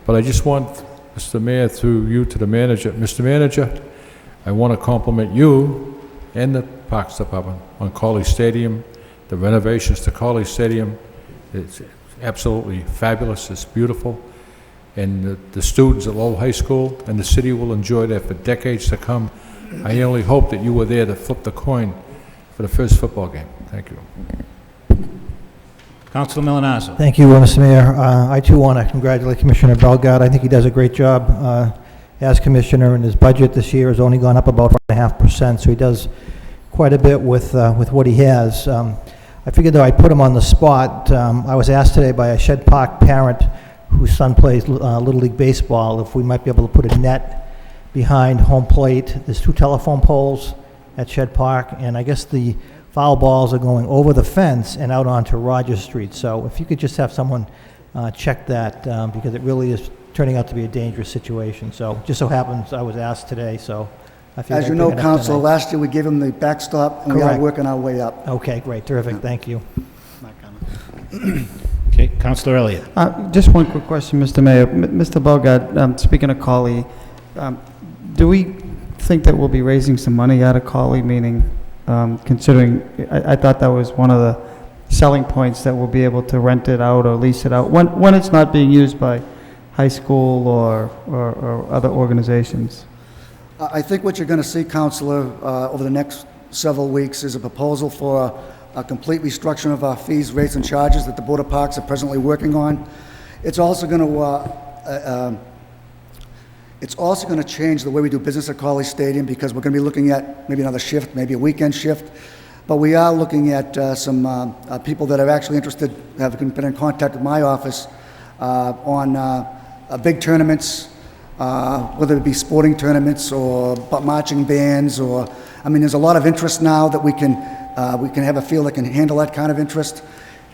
But I just want, Mr. Mayor, through you to the manager. Mr. Manager, I want to compliment you and the Parks Department on Colley Stadium, the renovations to Colley Stadium. It's absolutely fabulous. It's beautiful. And the students at Lowell High School and the city will enjoy that for decades to come. I only hope that you were there to flip the coin for the first football game. Thank you. Councilor Milonazo. Thank you, Mr. Mayor. I too want to congratulate Commissioner Bellegarde. I think he does a great job as commissioner, and his budget this year has only gone up about 4.5%, so he does quite a bit with what he has. I figured though I'd put him on the spot. I was asked today by a Shed Park parent whose son plays Little League Baseball if we might be able to put a net behind home plate. There's 2 telephone poles at Shed Park, and I guess the foul balls are going over the fence and out onto Rogers Street. So if you could just have someone check that, because it really is turning out to be a dangerous situation. So just so happens I was asked today, so I feel As you know, Council, last year we gave them the backstop, and we are Correct. working our way up. Okay, great, terrific, thank you. Okay, Counselor Elliott. Just one quick question, Mr. Mayor. Mr. Bogart, speaking of Collie, do we think that we'll be raising some money out of Collie, meaning considering, I thought that was one of the selling points, that we'll be able to rent it out or lease it out when it's not being used by high school or other organizations? I think what you're going to see, Councilor, over the next several weeks is a proposal for a complete restructuring of our fees, rates, and charges that the Board of Parks are presently working on. It's also going to change the way we do business at College Stadium, because we're going to be looking at maybe another shift, maybe a weekend shift. But we are looking at some people that are actually interested, have been in contact with my office on big tournaments, whether it be sporting tournaments or marching bands, or, I mean, there's a lot of interest now that we can have a field that can handle that kind of interest.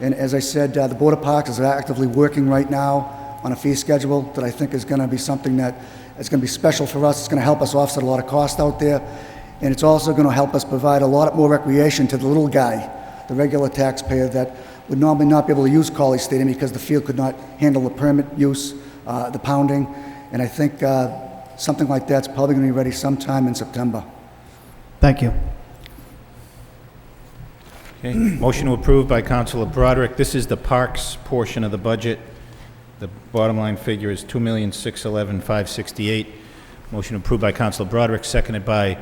And as I said, the Board of Parks is actively working right now on a fee schedule that I think is going to be something that is going to be special for us. It's going to help us offset a lot of cost out there. And it's also going to help us provide a lot more recreation to the little guy, the regular taxpayer that would normally not be able to use College Stadium because the field could not handle the permit use, the pounding. And I think something like that's probably going to be ready sometime in September. Thank you. Okay, motion to approve by Councilor Broderick. This is the parks portion of the budget. The bottom line figure is $2,611,568. Motion approved by Councilor Broderick, seconded by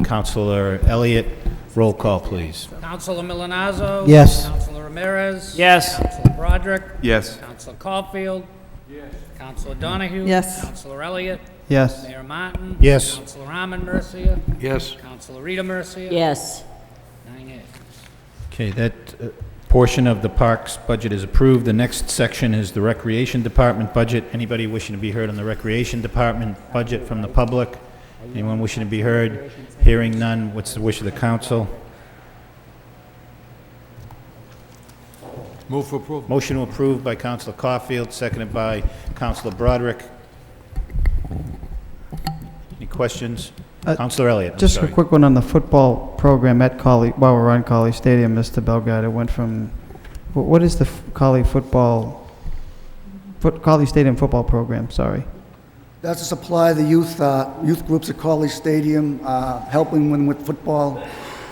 Councilor Elliott. Roll call, please. Councilor Milonazo? Yes. Councilor Ramirez? Yes. Councilor Broderick? Yes. Councilor Caulfield? Yes. Councilor Donahue? Yes. Councilor Elliott? Yes. Mayor Martin? Yes. Councilor Arman Mercia? Yes. Councilor Rita Mercia? Yes. 9 ayes. Okay, that portion of the parks budget is approved. The next section is the Recreation Department budget. Anybody wishing to be heard on the Recreation Department budget from the public? Anyone wishing to be heard? Hearing none, what's the wish of the council? Move for approval. Motion to approve by Councilor Caulfield, seconded by Councilor Broderick. Any questions? Councilor Elliott, I'm Just sorry. a quick one on the football program at Collie, while we're on Collie Stadium, Mr. Belgard. It went from, what is the Collie Stadium football program, sorry? That's to supply the youth groups at College Stadium, helping them with football,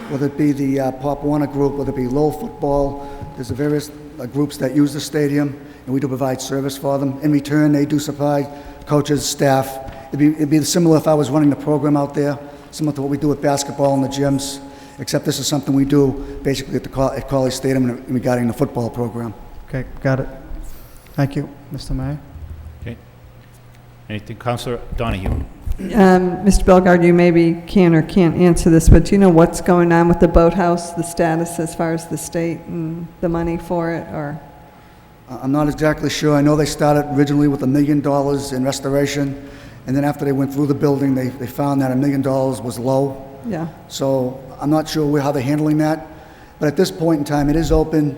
whether it be the Pop Warner group, whether it be Lowell football. There's the various groups that use the stadium, and we do provide service for them. In return, they do supply coaches, staff. It'd be similar if I was running the program out there, similar to what we do with basketball in the gyms, except this is something we do basically at College Stadium regarding the football program. Okay, got it. Thank you, Mr. Mayor. Okay. Anything, Councilor Donahue? Mr. Belgard, you maybe can or can't answer this, but do you know what's going on with the boathouse, the status as far as the state and the money for it, or? I'm not exactly sure. I know they started originally with $1 million in restoration, and then after they went through the building, they found that $1 million was low. Yeah. So I'm not sure how they're handling that. But at this point in time, it is open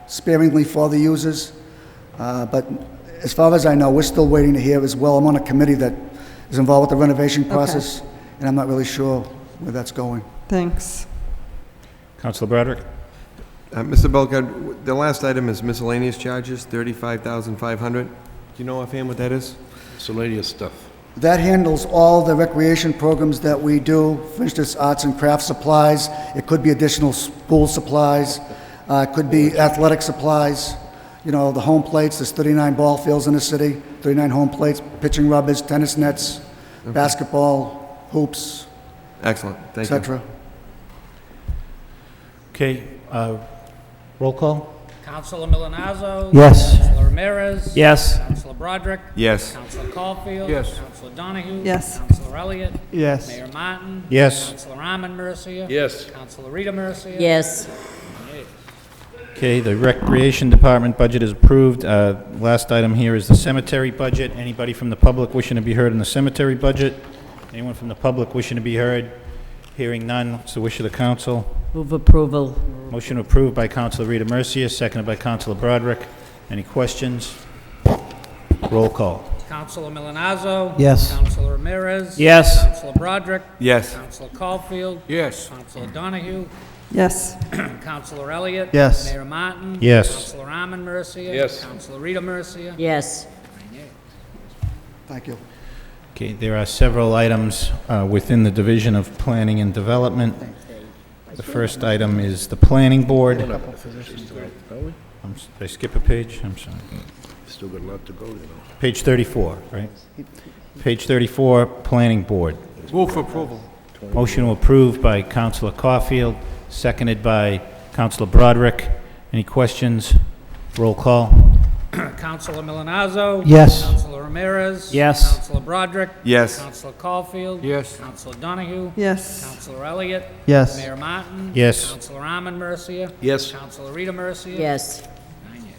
sparingly for the users. But as far as I know, we're still waiting to hear as well. I'm on a committee that is involved with the renovation process, and I'm not really sure where that's going. Thanks. Councilor Broderick? Mr. Belgard, the last item is miscellaneous charges, $35,500. Do you know offhand what that is? Miscellaneous stuff. That handles all the recreation programs that we do, for instance, arts and crafts supplies. It could be additional school supplies. It could be athletic supplies. You know, the home plates, there's 39 ball fields in the city, 39 home plates, pitching rubbers, tennis nets, basketball, hoops, Excellent, thank you. etc. Okay, roll call? Councilor Milonazo? Yes. Councilor Ramirez? Yes. Councilor Broderick? Yes. Councilor Caulfield? Yes. Councilor Donahue? Yes. Councilor Elliott? Yes. Mayor Martin? Yes. Councilor Arman Mercia? Yes. Councilor Rita Mercia? Yes. 9 ayes. Okay, the Recreation Department budget is approved. Last item here is the cemetery budget. Anybody from the public wishing to be heard on the cemetery budget? Anyone from the public wishing to be heard? Hearing none, what's the wish of the council? Move approval. Motion approved by Councilor Rita Mercia, seconded by Councilor Broderick. Any questions? Roll call. Councilor Milonazo. Yes. Councilor Ramirez. Yes. Councilor Broderick. Yes. Councilor Caulfield. Yes. Councilor Donahue. Yes. Councilor Elliott. Yes. Mayor Martin. Yes. Councilor Arman Mercia. Yes. Councilor Rita Mercia. Yes. Thank you. Okay, there are several items within the Division of Planning and Development. The first item is the Planning Board. Did I skip a page? I'm sorry. Still got a lot to go, you know. Page 34, right? Page 34, Planning Board. Move for approval. Motion approved by Councilor Caulfield, seconded by Councilor Broderick. Any questions? Roll call. Councilor Milonazo. Yes. Councilor Ramirez. Yes. Councilor Broderick. Yes. Councilor Caulfield. Yes. Councilor Donahue. Yes. Councilor Elliott. Yes. Mayor Martin. Yes. Councilor Arman Mercia. Yes. Councilor Rita Mercia. Yes. 9 yeas.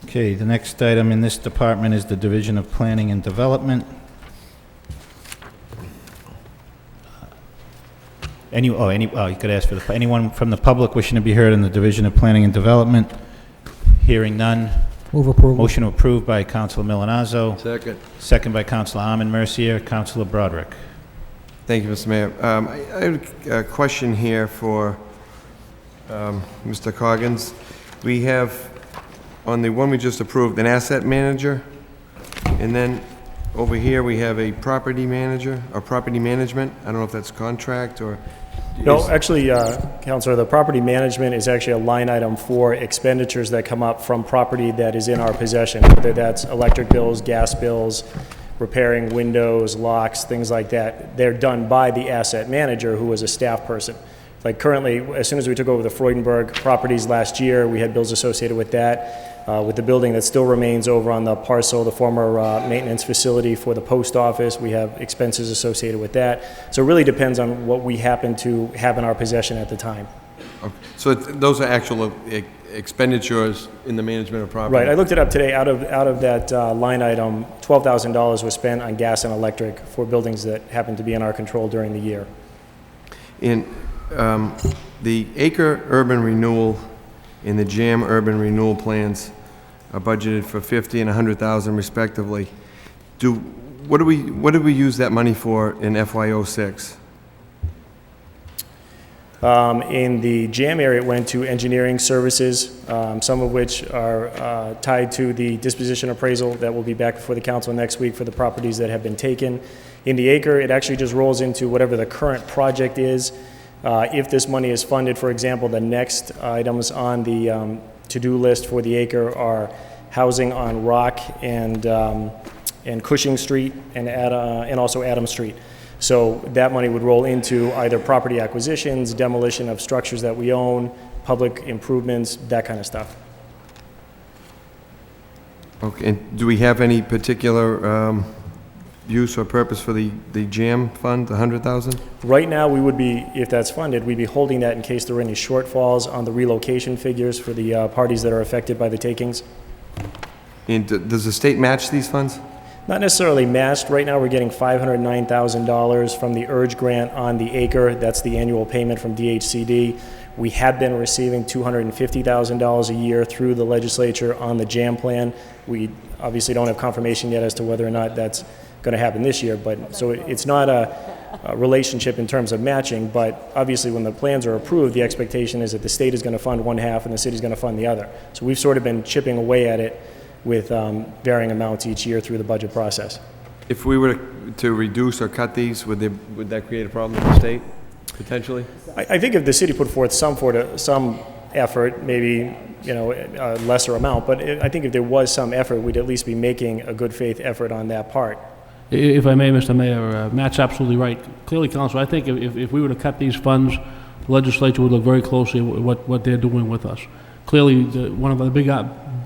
Okay, the next item in this department is the Division of Planning and Development. You could ask for anyone from the public wishing to be heard in the Division of Planning and Development. Hearing none. Move approval. Motion approved by Councilor Milonazo, Second. second by Councilor Arman Mercia. Councilor Broderick. Thank you, Mr. Mayor. I have a question here for Mr. Coggins. We have, on the one we just approved, an asset manager, and then over here we have a property manager, or property management. I don't know if that's contract or... No, actually, Counselor, the property management is actually a line item for expenditures that come up from property that is in our possession, whether that's electric bills, gas bills, repairing windows, locks, things like that. They're done by the asset manager, who is a staff person. Like currently, as soon as we took over the Freudenberg properties last year, we had bills associated with that. With the building that still remains over on the parcel, the former maintenance facility for the post office, we have expenses associated with that. So it really depends on what we happen to have in our possession at the time. Okay. So those are actual expenditures in the management of property? Right, I looked it up today. Out of that line item, $12,000 was spent on gas and electric for buildings that happen to be in our control during the year. In the Acre Urban Renewal and the Jam Urban Renewal plans are budgeted for $50,000 and $100,000 respectively. What do we use that money for in FY06? In the Jam area, it went to engineering services, some of which are tied to the disposition appraisal that will be back before the council next week for the properties that have been taken. In the Acre, it actually just rolls into whatever the current project is. If this money is funded, for example, the next items on the to-do list for the Acre are housing on Rock and Cushing Street and also Adams Street. So that money would roll into either property acquisitions, demolition of structures that we own, public improvements, that kind of stuff. Okay, and do we have any particular use or purpose for the JAM fund, the $100,000? Right now, we would be, if that's funded, we'd be holding that in case there were any shortfalls on the relocation figures for the parties that are affected by the takings. And does the state match these funds? Not necessarily matched. Right now, we're getting $509,000 from the URGE grant on the Acre. That's the annual payment from DHCD. We have been receiving $250,000 a year through the legislature on the JAM plan. We obviously don't have confirmation yet as to whether or not that's going to happen this year, but so it's not a relationship in terms of matching, but obviously when the plans are approved, the expectation is that the state is going to fund one half and the city is going to fund the other. So we've sort of been chipping away at it with varying amounts each year through the budget process. If we were to reduce or cut these, would that create a problem with the state, potentially? I think if the city put forth some effort, maybe a lesser amount, but I think if there was some effort, we'd at least be making a good faith effort on that part. If I may, Mr. Mayor, Matt's absolutely right. Clearly, Council, I think if we were to cut these funds, the legislature would look very closely at what they're doing with us. Clearly, one of the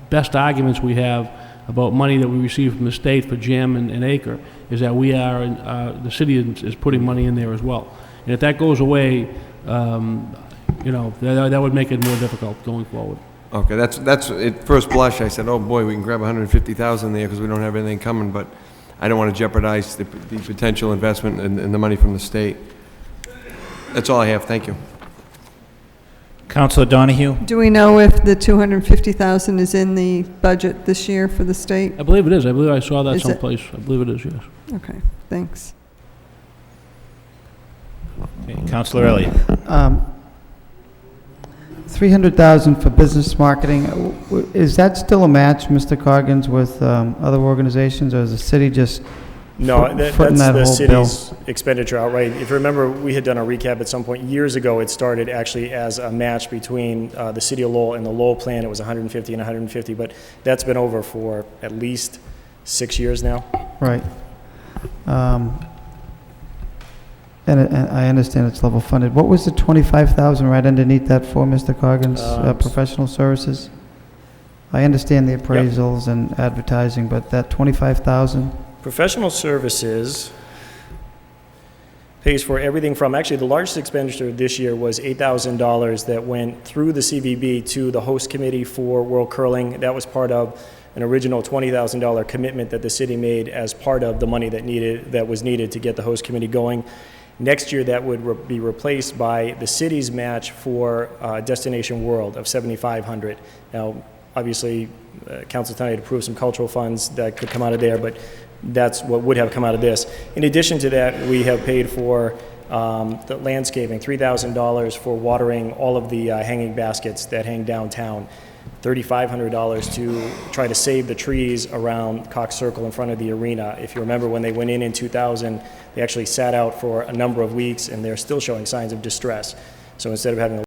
best arguments we have about money that we receive from the state for JAM and Acre is that the city is putting money in there as well. And if that goes away, that would make it more difficult going forward. Okay, that's at first blush, I said, oh boy, we can grab $150,000 there because we don't have anything coming, but I don't want to jeopardize the potential investment and the money from the state. That's all I have, thank you. Counselor Donahue? Do we know if the 250,000 is in the budget this year for the state? I believe it is. I believe I saw that Is it? someplace. I believe it is, yes. Okay, thanks. Okay, Counselor Elliott? 300,000 for business marketing. Is that still a match, Mr. Coggins, with other organizations, or is the city just No, footing that's that the whole bill? city's expenditure outright. If you remember, we had done a recap at some point years ago. It started actually as a match between the city of Lowell and the Lowell plan. It was 150 and 150, but that's been over for at least 6 years now. Right. And I understand it's level funded. What was the 25,000 right underneath that for, Mr. Coggins? Professional services? I understand the appraisals and advertising, but that 25,000? Professional services pays for everything from, actually, the largest expenditure this year was $8,000 that went through the CVB to the host committee for World Curling. That was part of an original $20,000 commitment that the city made as part of the money that was needed to get the host committee going. Next year, that would be replaced by the city's match for Destination World of $7,500. Now, obviously, Council tonight approved some cultural funds that could come out of there, but that's what would have come out of this. In addition to that, we have paid for the landscaping, $3,000 for watering all of the hanging baskets that hang downtown, $3,500 to try to save the trees around Cox Circle in front of the arena. If you remember, when they went in 2000, they actually sat out for a number of weeks, and they're still showing signs of distress. So instead of having